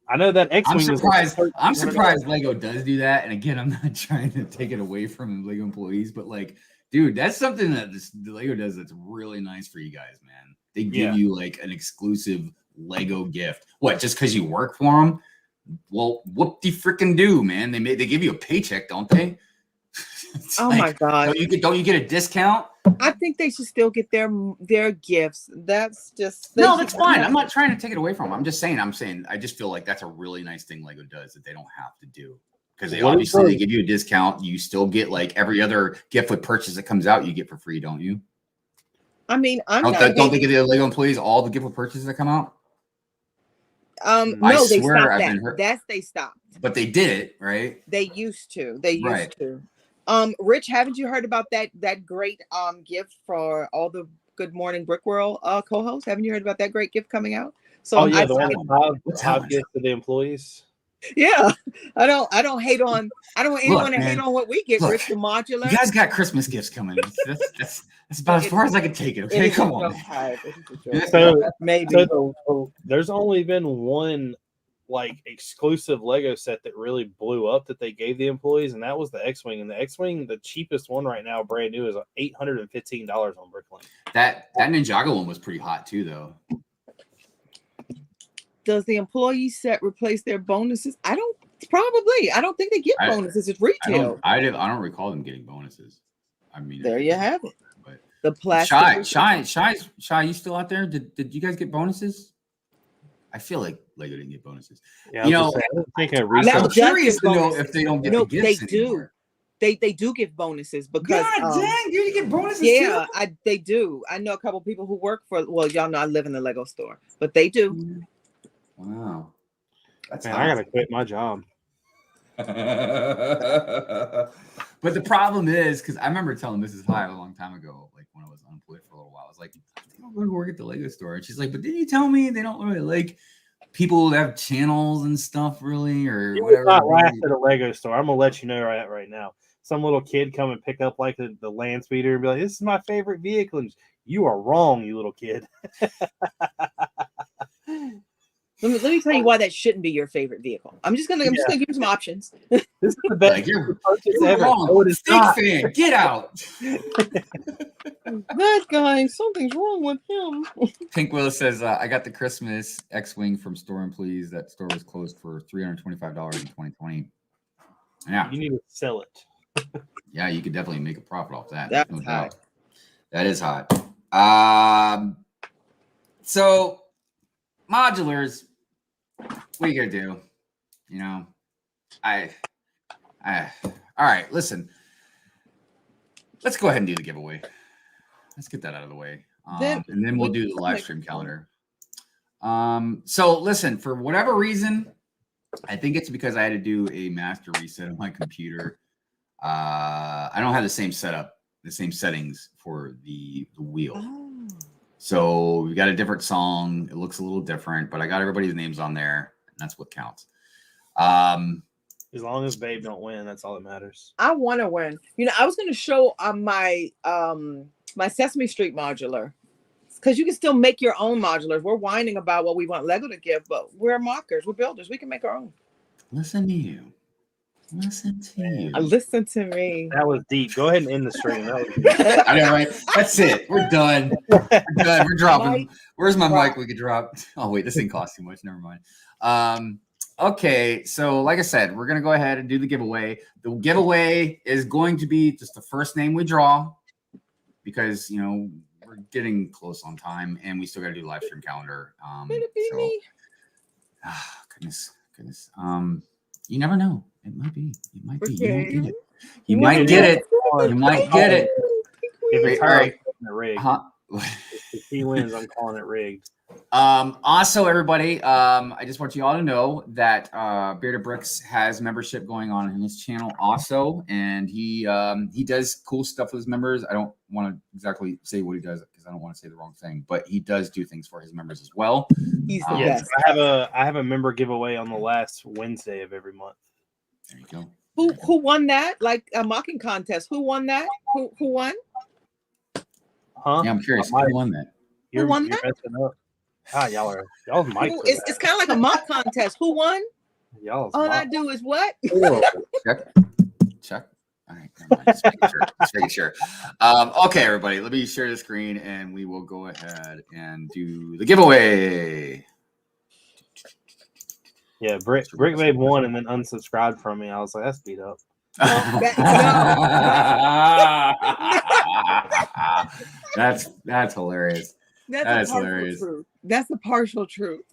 I know that I'm X-Wing surprised. was I'm surprised Lego does do that. And again, I'm not trying to take it away from Lego employees, but like, dude, that's something that the Lego does that's really nice for you guys, man. They give you like an exclusive Lego gift. What? Just because you work for them? Well, whoop de freaking do, man. They give you a paycheck, don't they? Oh like, my god! Don't you get a discount? I think they should still get their gifts. That's just no, that's fine. I'm not trying to take it away from them. I'm saying I just feel like that's a really nice thing Lego does that they don't have to do because they obviously give you a discount. You still get like every other gift with purchase that comes out, you get for free, don't you? I mean, don't they give the Lego employees all the gift with purchases that come out? No, they stopped that. They stopped. But they did it, right? They used to. Rich, haven't you heard about that great gift for all the Good Morning Brick World co-hosts? Haven't you heard about that great gift coming out? So the one five gifts to the employees. Yeah, I don't hate on. I don't want anyone to hate on what we get. Rich, the modular. You guys got Christmas gifts coming. That's about as far as I can take it. Okay, come on. So there's only been one like exclusive Lego set that really blew up that they gave the employees, and that was the X-Wing. And the X-Wing, the cheapest one right now, brand new, is $815 on Bricklink. That Ninjago one was pretty hot too, though. Does the employee set replace their bonuses? I don't think they get bonuses. It's retail. I don't recall them getting bonuses. I mean, there you have it. But the plastic. Shy, you still out there? Did you guys get bonuses? I feel like Lego didn't get bonuses. Yeah, I'm curious to know if they don't get the gifts anymore. They do give bonuses because God dang, you get bonuses too? They do. I know a couple of people who work for y'all know I live in the Lego store, but they do. Wow. I gotta quit my job. But the problem is, because I remember telling Mrs. Hive a long time ago, like when I was unemployed for a little while, I was like, they don't go to work at the Lego store. And she's like, but didn't you tell me they don't really like people who have channels and stuff, really, or whatever? Not laugh at a Lego store. I'm gonna let you know right now. Some little kid come and pick up like the land speeder and be like, "This is my favorite vehicle." You are wrong, you little kid. Let me tell you why that shouldn't be your favorite vehicle. I'm just gonna give you some options. This is the best. Like, you're wrong. No, Stick fan, get out. That guy, something's wrong with him. Pink Willis says, I got the Christmas X-Wing from store employees. That store was closed for $325 in 2020. Yeah. You need to sell it. Yeah, you could definitely make a profit off that. That's no hot. doubt. That is hot. So modulars, what are you gonna do? You know, all right, listen. Let's go ahead and do the giveaway. Let's get that out of the way. And then we'll do the live stream calendar. So listen, for whatever reason, I think it's because I had to do a master reset of my computer. I don't have the same setup, the same settings for the wheel. Oh. So we got a different song. It looks a little different, but I got everybody's names on there, and that's what counts. As long as Babe don't win, that's all that matters. I want to win. You know, I was going to show my my Sesame Street modular, because you can still make your own modulars. We're whining about what we want Lego to give, but we're mockers. We're builders. We can make our own. Listen to you. Listen to you. Listen to me. That was deep. Go ahead and end the stream. I know, right? That's it. We're done. We're done. We're dropping. Where's my mic we could drop? Oh, wait. This thing costs too much. Never mind. Okay. So, like I said, we're going to go ahead and do the giveaway. The giveaway is going to be just the first name we draw because, you know, we're getting close on time and we still got to do the live stream calendar. Could it be me? Goodness. You never know. It might be. It might be. Okay. You won't get it. You might get it. You might get it. If it's all right. Rigged. If he wins, I'm calling it rigged. Also, everybody, I just want you all to know that Bearded Brix has membership going on in his channel also, and he does cool stuff with his members. I don't want to exactly say what he does because because I don't want to say the wrong thing, but he does do things for his members as well. He's the Yes, best. I have a member giveaway on the last Wednesday of every month. There you go. Who won that? Like a mocking contest. Who won that? Who won? Huh? Yeah, I'm curious. My- Who won that? You're won you're that? messing up. Y'all's mic. It's kind of like a mock contest. Who won? Y'all's All I mic. do is what? Check. All right, never mind. Just making sure. Okay, everybody, let me share the screen and we will go ahead and do the giveaway. Yeah, Brick made one and then unsubscribed from me. I was like, that's beat up. That's hilarious. That's hilarious. Truth. That's the partial truth.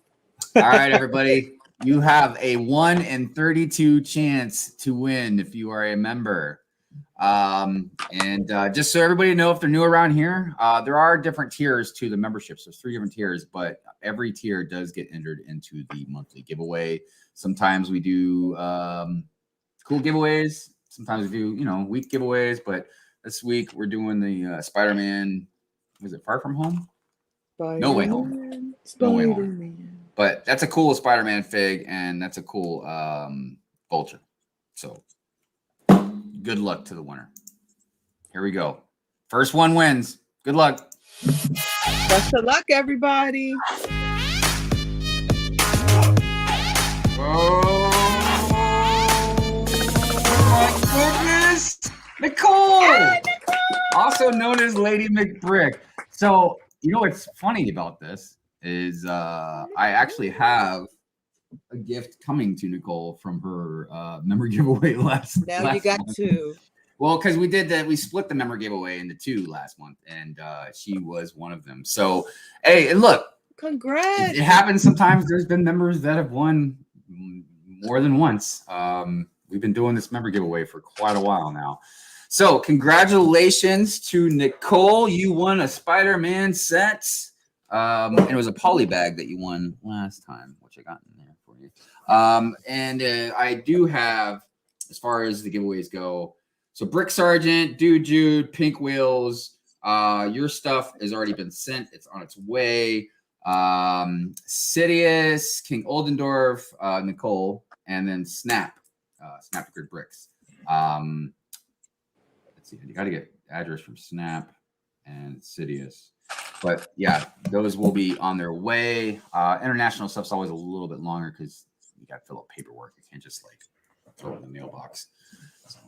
All right, everybody. You have a 1 in 32 chance to win if you are a member. Just so everybody know, if they're new around here, there are different tiers to the memberships. There's 3 different tiers, but every tier does get entered into the monthly giveaway. Sometimes we do cool giveaways. Sometimes we do, week giveaways. But this week we're doing the Spider-Man. Was it Far From Home? No Way Home. No Way Home. But that's a cool Spider-Man fig, and that's a cool vulture. So good luck to the winner. Here we go. First one wins. Good luck. Best of luck, everybody. Oh my goodness. Nicole! Hey, Nicole! Also known as Lady McBrick. So, what's funny about this is I actually have a gift coming to Nicole from her member giveaway last you got month. 2. Well, because we did that, we split the member giveaway into 2 last month, and she was one of them. So, hey, and look, congrats! It happens sometimes. There's been members that have won more than once. We've been doing this member giveaway for quite a while now. So, congratulations to Nicole. You won a Spider-Man set. And it was a poly bag that you won last time, which I got in there for you. I do have, as far as the giveaways go, so Brick Sergeant, Dude Jude, Pink Wheels, your stuff has already been sent. It's on its way. Sidious, King Oldendorf, Nicole, and then Snap the Grid Bricks. Let's see, you got to get address from Snap and Sidious. But yeah, those will be on their way. International stuff's always a little bit longer because you got to fill out paperwork. You can't just throw it in the mailbox. So,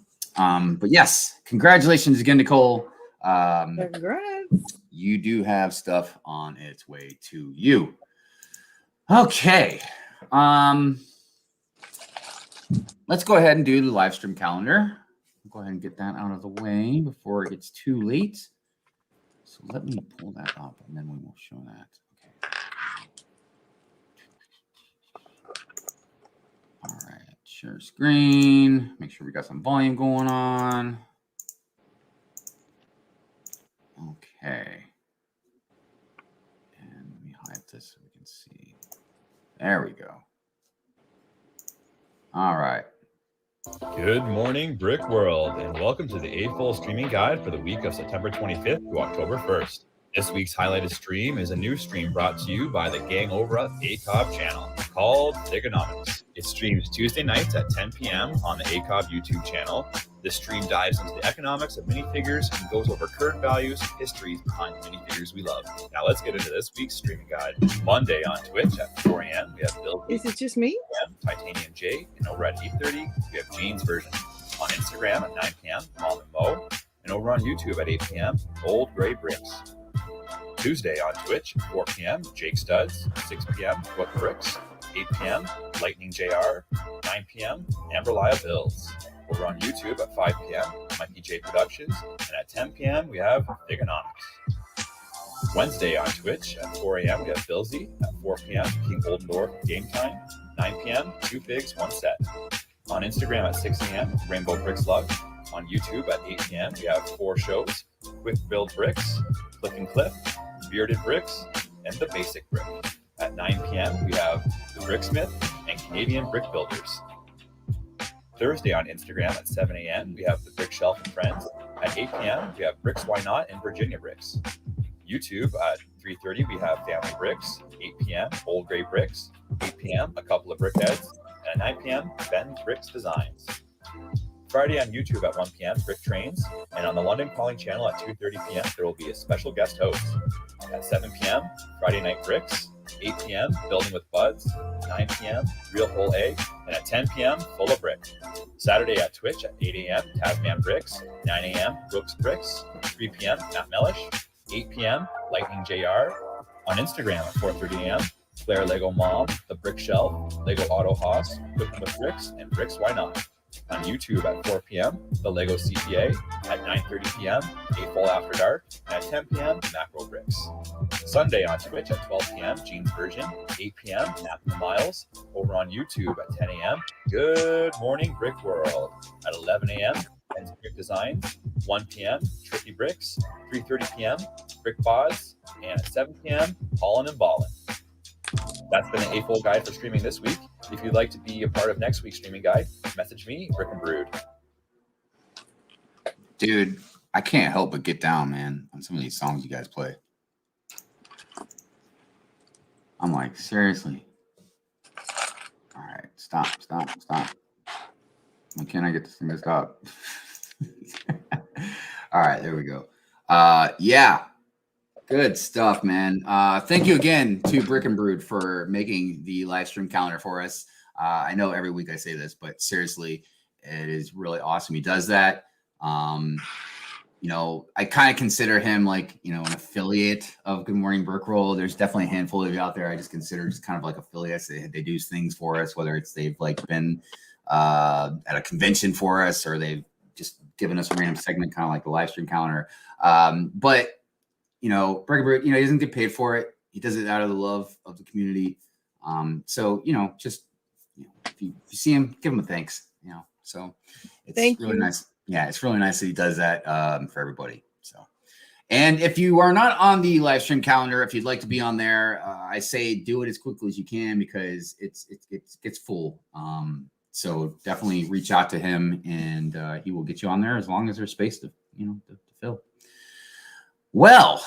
but yes, congratulations again, Nicole. Congrats. You do have stuff on its way to you. Okay. Let's go ahead and do the live stream calendar. Go ahead and get that out of the way before it gets too late. So let me pull that up and then we will show that. Okay. All right. Share screen. Make sure we got some volume going on. Okay. And let me hide this so we can see. There we go. All right. Good morning, Brick World, and welcome to the A-Full streaming guide for the week of September 25th to October 1st. This week's highlighted stream is a new stream brought to you by the gang over at the ACOB channel called Thigonomics. It streams Tuesday nights at 10 p.m. on the ACOB YouTube channel. This stream dives into the economics of minifigures and goes over current values and histories behind the minifigures we love. Now let's get into this week's streaming guide. Monday on Twitch at 4 a.m. we have Bill. Is it just me? Titanium J, and over at 8:30 we have Jane's version. On Instagram at 9 p.m. Mom and Mo, and over on YouTube at 8 p.m. Old Gray Bricks. Tuesday on Twitch at 4 p.m. Jake Studs, 6 p.m. Book Bricks, 8 p.m. Lightning JR, 9 p.m. Amberlia Bills. Over on YouTube at 5 p.m. Mikey J Productions, and at 10 p.m. we have Thigonomics. Wednesday on Twitch at 4 a.m. we have Billsy, at 4 p.m. King Oldendorf Game Time, 9 p.m. 2 figs, 1 set. On Instagram at 6 a.m. Rainbow Bricks Love. On YouTube at 8 p.m. we have 4 shows: Quick Build Bricks, Click and Clip, Bearded Brix, and The Basic Brick. At 9 p.m. we have The Bricksmith and Canadian Brick Builders. Thursday on Instagram at 7 a.m. we have The Brick Shelf and Friends. At 8 p.m. we have Bricks Why Not and Virginia Bricks. YouTube at 3:30 we have Family Bricks, 8 p.m. Old Gray Bricks, 8 p.m. a couple of brick heads, and at 9 p.m. Ben's Bricks Designs. Friday on YouTube at 1 p.m. Brick Trains, and on the London Calling channel at 2:30 p.m. there will be a special guest host. At 7 p.m. Friday Night Bricks, 8 p.m. Building with Buds, 9 p.m. Real Whole Egg, and at 10 p.m. Full of Brick. Saturday at Twitch at 8 a.m. Tasman Bricks, 9 a.m. Brooks Bricks, 3 p.m. Matt Mellish, 8 p.m. Lightning JR. On Instagram at 4:30 a.m. Claire Lego Mom, The Brick Shelf, Lego Auto Haas, Cooking with Bricks, and Bricks Why Not. On YouTube at 4 p.m. The Lego CPA, at 9:30 p.m. Eightfold After Dark, and at 10 p.m. Macro Bricks. Sunday on Twitch at 12 p.m. Gene's Version, 8 p.m. Napping the Miles. Over on YouTube at 10 a.m. Good Morning Brick World. At 11 a.m. Ben's Brick Designs, 1 p.m. Tricky Bricks, 3:30 p.m. Brick Pods, and at 7 p.m. Haulin' and Ballin'. That's been the Eightfold Guide for streaming this week. If you'd like to be a part of next week's streaming guide, message me, Brick and Brood. Dude, I can't help but get down, man, on some of these songs you guys play. I'm like, seriously. All right, stop. Why can't I get this thing to stop? All right, there we go. Yeah. Good stuff, man. Thank you again to Brick and Brood for making the live stream calendar for us. I know every week I say this, but seriously, it is really awesome. He does that. You know, I kind of consider him like, you know, an affiliate of Good Morning Brickroll. There's definitely a handful of you out there I just consider just kind of like affiliates. They do things for us, whether it's they've like been at a convention for us or they've just given us a random segment, kind of like the live stream calendar. But you know, Brick and Brood, you know, he doesn't get paid for it. He does it out of the love of the community. So, you know, just, you know, if you see him, give him a thanks, you know. So it's really nice. Yeah, it's really nice that he does that for everybody. So, and if you are not on the live stream calendar, if you'd like to be on there, I say do it as quickly as you can because it gets full. So definitely reach out to him and he will get you on there as long as there's space to, you know, to fill. Well,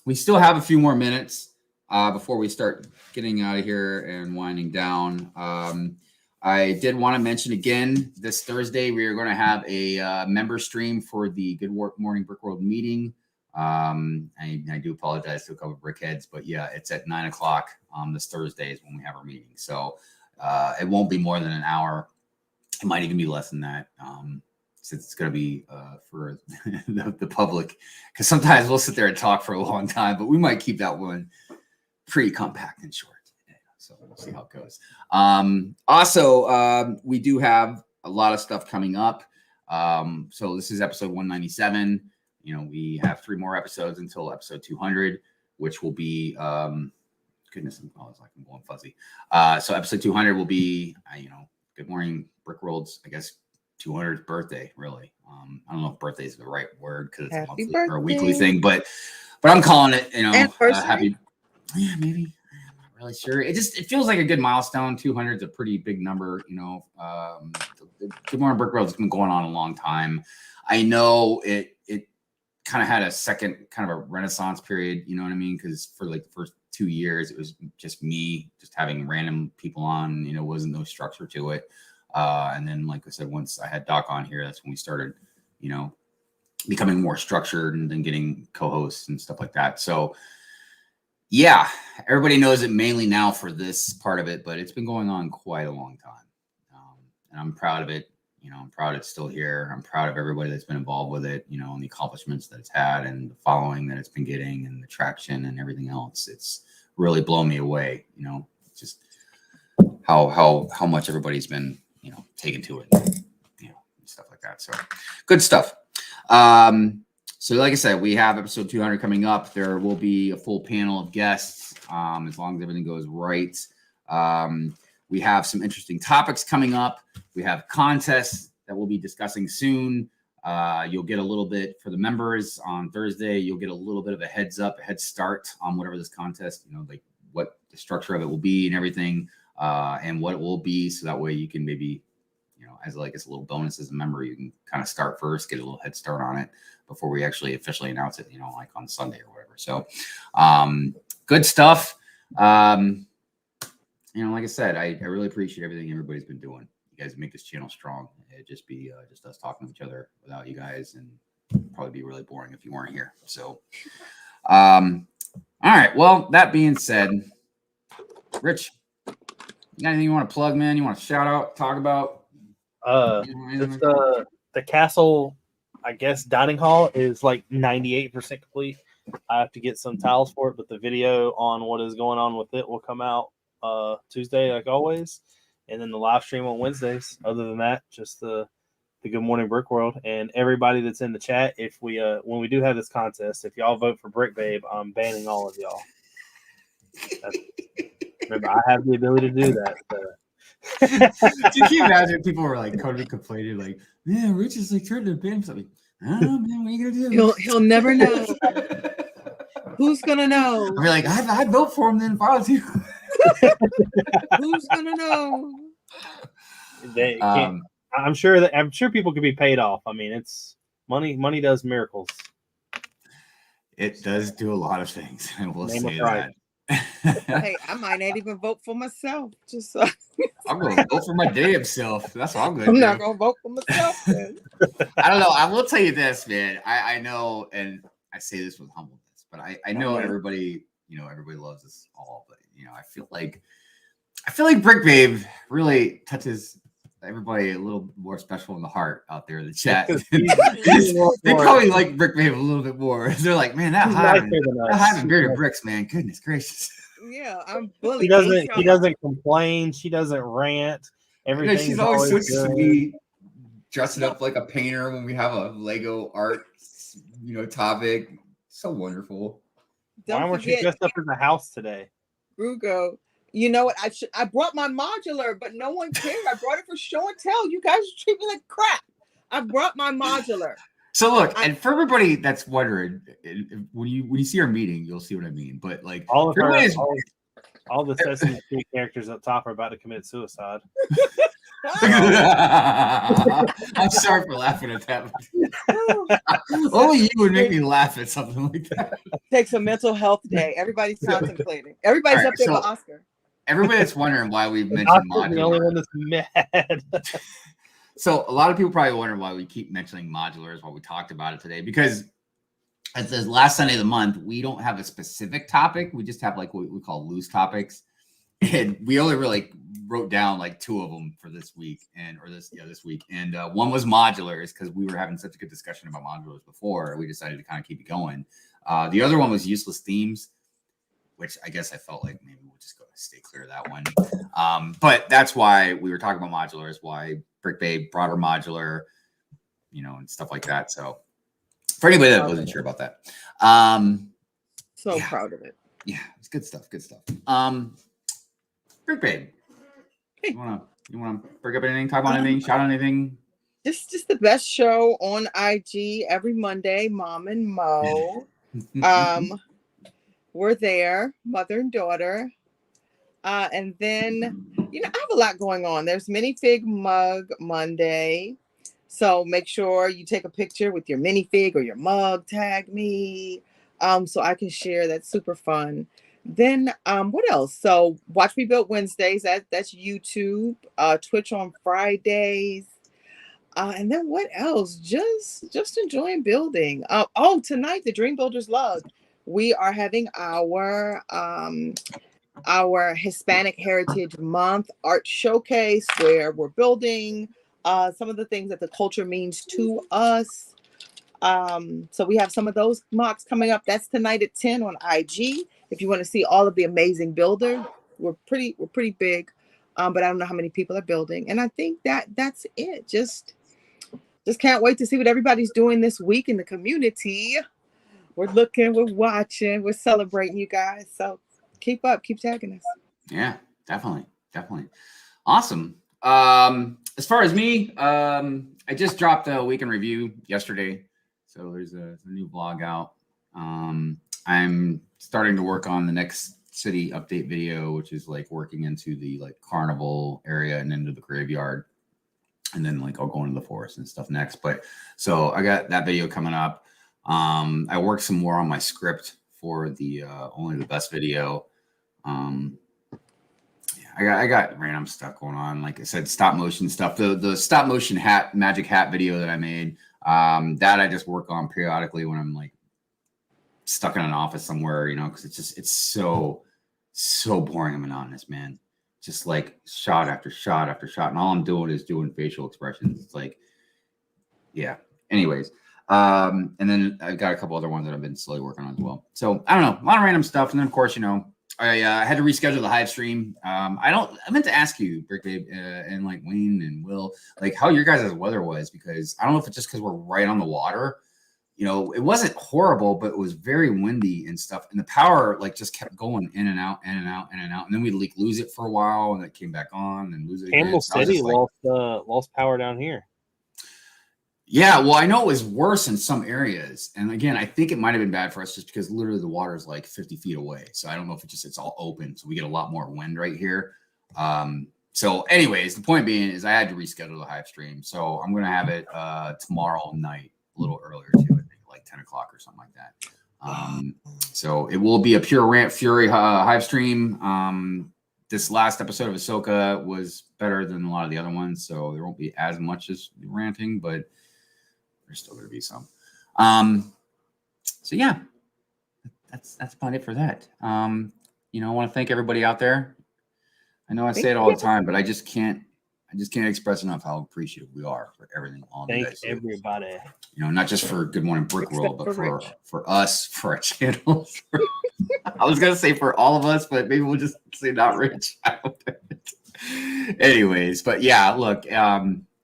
we still have a few more minutes before we start getting out of here and winding down. I did want to mention again, this Thursday, we are going to have a member stream for the Good Morning Brickworld meeting. I do apologize to a couple of brickheads, but yeah, it's at 9 o'clock this Thursday is when we have our meeting. So it won't be more than an hour. It might even be less than that. Since it's going to be for the public, because sometimes we'll sit there and talk for a long time, but we might keep that one pretty compact and short. So we'll see how it goes. Also, we do have a lot of stuff coming up. So this is episode 197. You know, we have 3 more episodes until episode 200, which will be, goodness, I'm going fuzzy. So episode 200 will be, you know, Good Morning Brickworld's, I guess, 200th birthday, really. I don't know if birthday is the right word because it's a monthly or a weekly thing, but I'm calling it, you know, happy. Yeah, maybe. I'm not really sure. It feels like a good milestone. 200 is a pretty big number, you know. Good Morning Brickworld's been going on a long time. I know it kind of had a second kind of a renaissance period, you know what I mean? Because for like the first 2 years, it was just me just having random people on, you know, wasn't no structure to it. And then, like I said, once I had Doc on here, that's when we started, you know, becoming more structured and then getting co-hosts and stuff like that. So, yeah, everybody knows it mainly now for this part of it, but it's been going on quite a long time. And I'm proud of it. You know, I'm proud it's still here. I'm proud of everybody that's been involved with it, you know, and the accomplishments that it's had and the following that it's been getting and the traction and everything else. It's really blown me away, you know, just how much everybody's been, you know, taken to it, you know, and stuff like that. So good stuff. So like I said, we have episode 200 coming up. There will be a full panel of guests as long as everything goes right. We have some interesting topics coming up. We have contests that we'll be discussing soon. You'll get a little bit for the members on Thursday. You'll get a little bit of a head start on whatever this contest, you know, like what the structure of it will be and everything. And what it will be, so that way you can maybe, you know, as like it's a little bonus as a member, you can kind of start first, get a little head start on it before we actually officially announce it, you know, like on Sunday or whatever. So good stuff. Like I said, I really appreciate everything everybody's been doing. You guys make this channel strong. It'd just be just us talking to each other without you guys, and probably be really boring if you weren't here. So all right, well, that being said, Rich, you got anything you want to plug, man? You want to shout out, talk about? The castle, I guess, dining hall is like 98% complete. I have to get some tiles for it, but the video on what is going on with it will come out Tuesday, like always, and then the live stream on Wednesdays. Other than that, just the Good Morning Brick World, and everybody that's in the chat. If we when we do have this contest, if y'all vote for Brick Babe, I'm banning all of y'all. Remember, I have the ability to do that. Can you imagine people were like complaining, like, "Man, Rich is like trying to ban something." I don't know, man. What are you gonna do? He'll never know. Who's gonna know? I'll be like, I'd vote for him then if I was you. Who's gonna know? They can't. I'm sure people could be paid off. I mean, it's money. Money does miracles. It does do a lot of things. I will Name say a that. Hey, I might not even vote for myself. Just so I'm gonna vote for my damn self. That's what I'm gonna I'm do. not gonna vote for myself. Then. I don't know. I will tell you this, man. I know, and I say this with humbleness, but I know everybody, everybody loves us all, but I feel like Brick Babe really touches everybody a little more special in the heart out there in the chat. They probably like Brick Babe a little bit more. They're like, man, that Hive and Bearded Brix, man. Goodness gracious. Yeah, I'm bullied. He doesn't complain. She doesn't rant. Everything. She's always so sweet, dressing up like a painter when we have a Lego art, topic. So wonderful. Why weren't you dressed up in the house today? Rugo. You know what? I brought my modular, but no one cared. I brought it for show and tell. You guys treat me like crap. I brought my modular. So look, and for everybody that's wondering, when you see our meeting, you'll see what I mean. But like, all the Sesame Street characters up top are about to commit suicide. I'm sorry for laughing at that. Only you would make me laugh at something like that. Takes a mental health day. Everybody's contemplating. Everybody's up there with Oscar. Everybody that's wondering why we mentioned modular. The only one that's mad. So a lot of people probably wonder why we keep mentioning modulars while we talked about it today, because at the last Sunday of the month, we don't have a specific topic. We just have like what we call loose topics. And we only really wrote down like 2 of them for this week this week. And one was modulars, because we were having such a good discussion about modulars before. We decided to kind of keep it going. The other one was useless themes, which I guess I felt like maybe we'll just go stay clear of that one. But that's why we were talking about modulars, why Brick Babe brought her modular, and stuff like that. So for anybody that wasn't sure about that. Proud of it. Yeah, it's good stuff. Good stuff. Brick Babe. Hey. You wanna bring up anything, talk about anything, shout out anything? Just the best show on IG every Monday, Mom and Mo. We're there, mother and daughter. And then, I have a lot going on. There's minifig mug Monday. So make sure you take a picture with your minifig or your mug, tag me, so I can share. That's super fun. Then what else? So Watch Me Build Wednesdays. That's YouTube. Twitch on Fridays. And then what else? Just enjoying building. Tonight, the Dream Builders Love. We are having our Hispanic Heritage Month art showcase, where we're building some of the things that the culture means to us. So we have some of those mocks coming up. That's tonight at 10 on IG. If you want to see all of the amazing builders, we're pretty big, but I don't know how many people are building. And I think that's it. Just can't wait to see what everybody's doing this week in the community. We're looking, we're watching, we're celebrating you guys. So keep tagging us. Yeah, definitely. Awesome. As far as me, I just dropped a week in review yesterday. So there's a new vlog out. I'm starting to work on the next city update video, which is like working into the like carnival area and into the graveyard. And then like I'll go into the forest and stuff next. But so I got that video coming up. I worked some more on my script for the only the best video. I got random stuff going on. Like I said, stop motion stuff. The stop motion magic hat video that I made, that I just work on periodically when I'm like stuck in an office somewhere, because it's so boring and monotonous, man. Just like shot after shot after shot, and all I'm doing is doing facial expressions. It's like, yeah. Anyways, and then I've got a couple other ones that I've been slowly working on as well. So I don't know, a lot of random stuff, and then of course, I had to reschedule the Hive stream. I meant to ask you, Brick Babe, and like Wayne and Will, like how your guys' weather was, because I don't know if it's just because we're right on the water. It wasn't horrible, but it was very windy and stuff. And the power like just kept going in and out, in and out, in and out. And then we'd like lose it for a while, and it came back on, and lose it again. Campbell City lost power down here. Yeah, well, I know it was worse in some areas. And again, I think it might have been bad for us just because literally the water is like 50 feet away. So I don't know if it's all open. So we get a lot more wind right here. So anyways, the point being is I had to reschedule the Hive stream. So I'm going to have it tomorrow night, a little earlier too, I think like 10 o'clock or something like that. So it will be a pure rant fury Hive stream. This last episode of Ahsoka was better than a lot of the other ones. So there won't be as much as ranting, but there's still going to be some. So yeah, that's about it for that. I want to thank everybody out there. I know I say it all the time, but I just can't express enough how appreciative we are for everything. Thanks everybody. Not just for Good Morning Brick World, but for us, for our channel. I was going to say for all of us, but maybe we'll just say not Rich. Anyways, but yeah, look,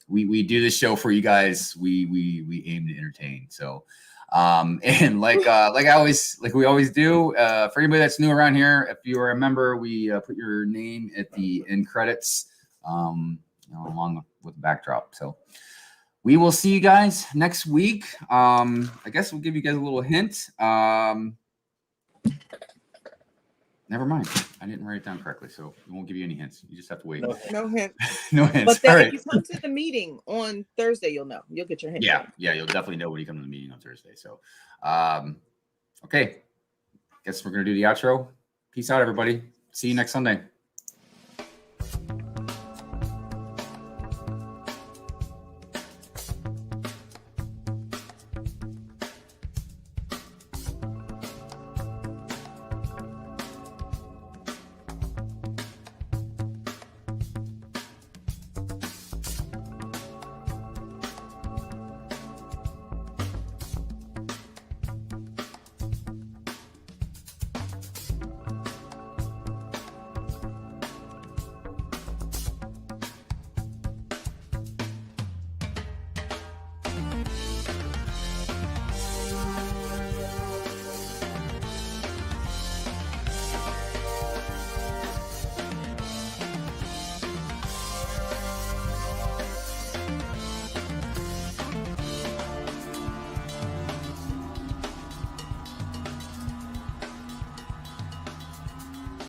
we do this show for you guys. We aim to entertain. So, and like we always do, for anybody that's new around here, if you are a member, we put your name at the end credits, along with the backdrop. So we will see you guys next week. I guess we'll give you guys a little hint. Never mind. I didn't write it down correctly, so we won't give you any hints. You just have to wait. No hint. No hints. But All if right. you come to the meeting on Thursday, you'll know. You'll get your hint. Yeah, you'll definitely know when you come to the meeting on Thursday. So, okay. Guess we're gonna do the outro. Peace out, everybody. See you next Sunday.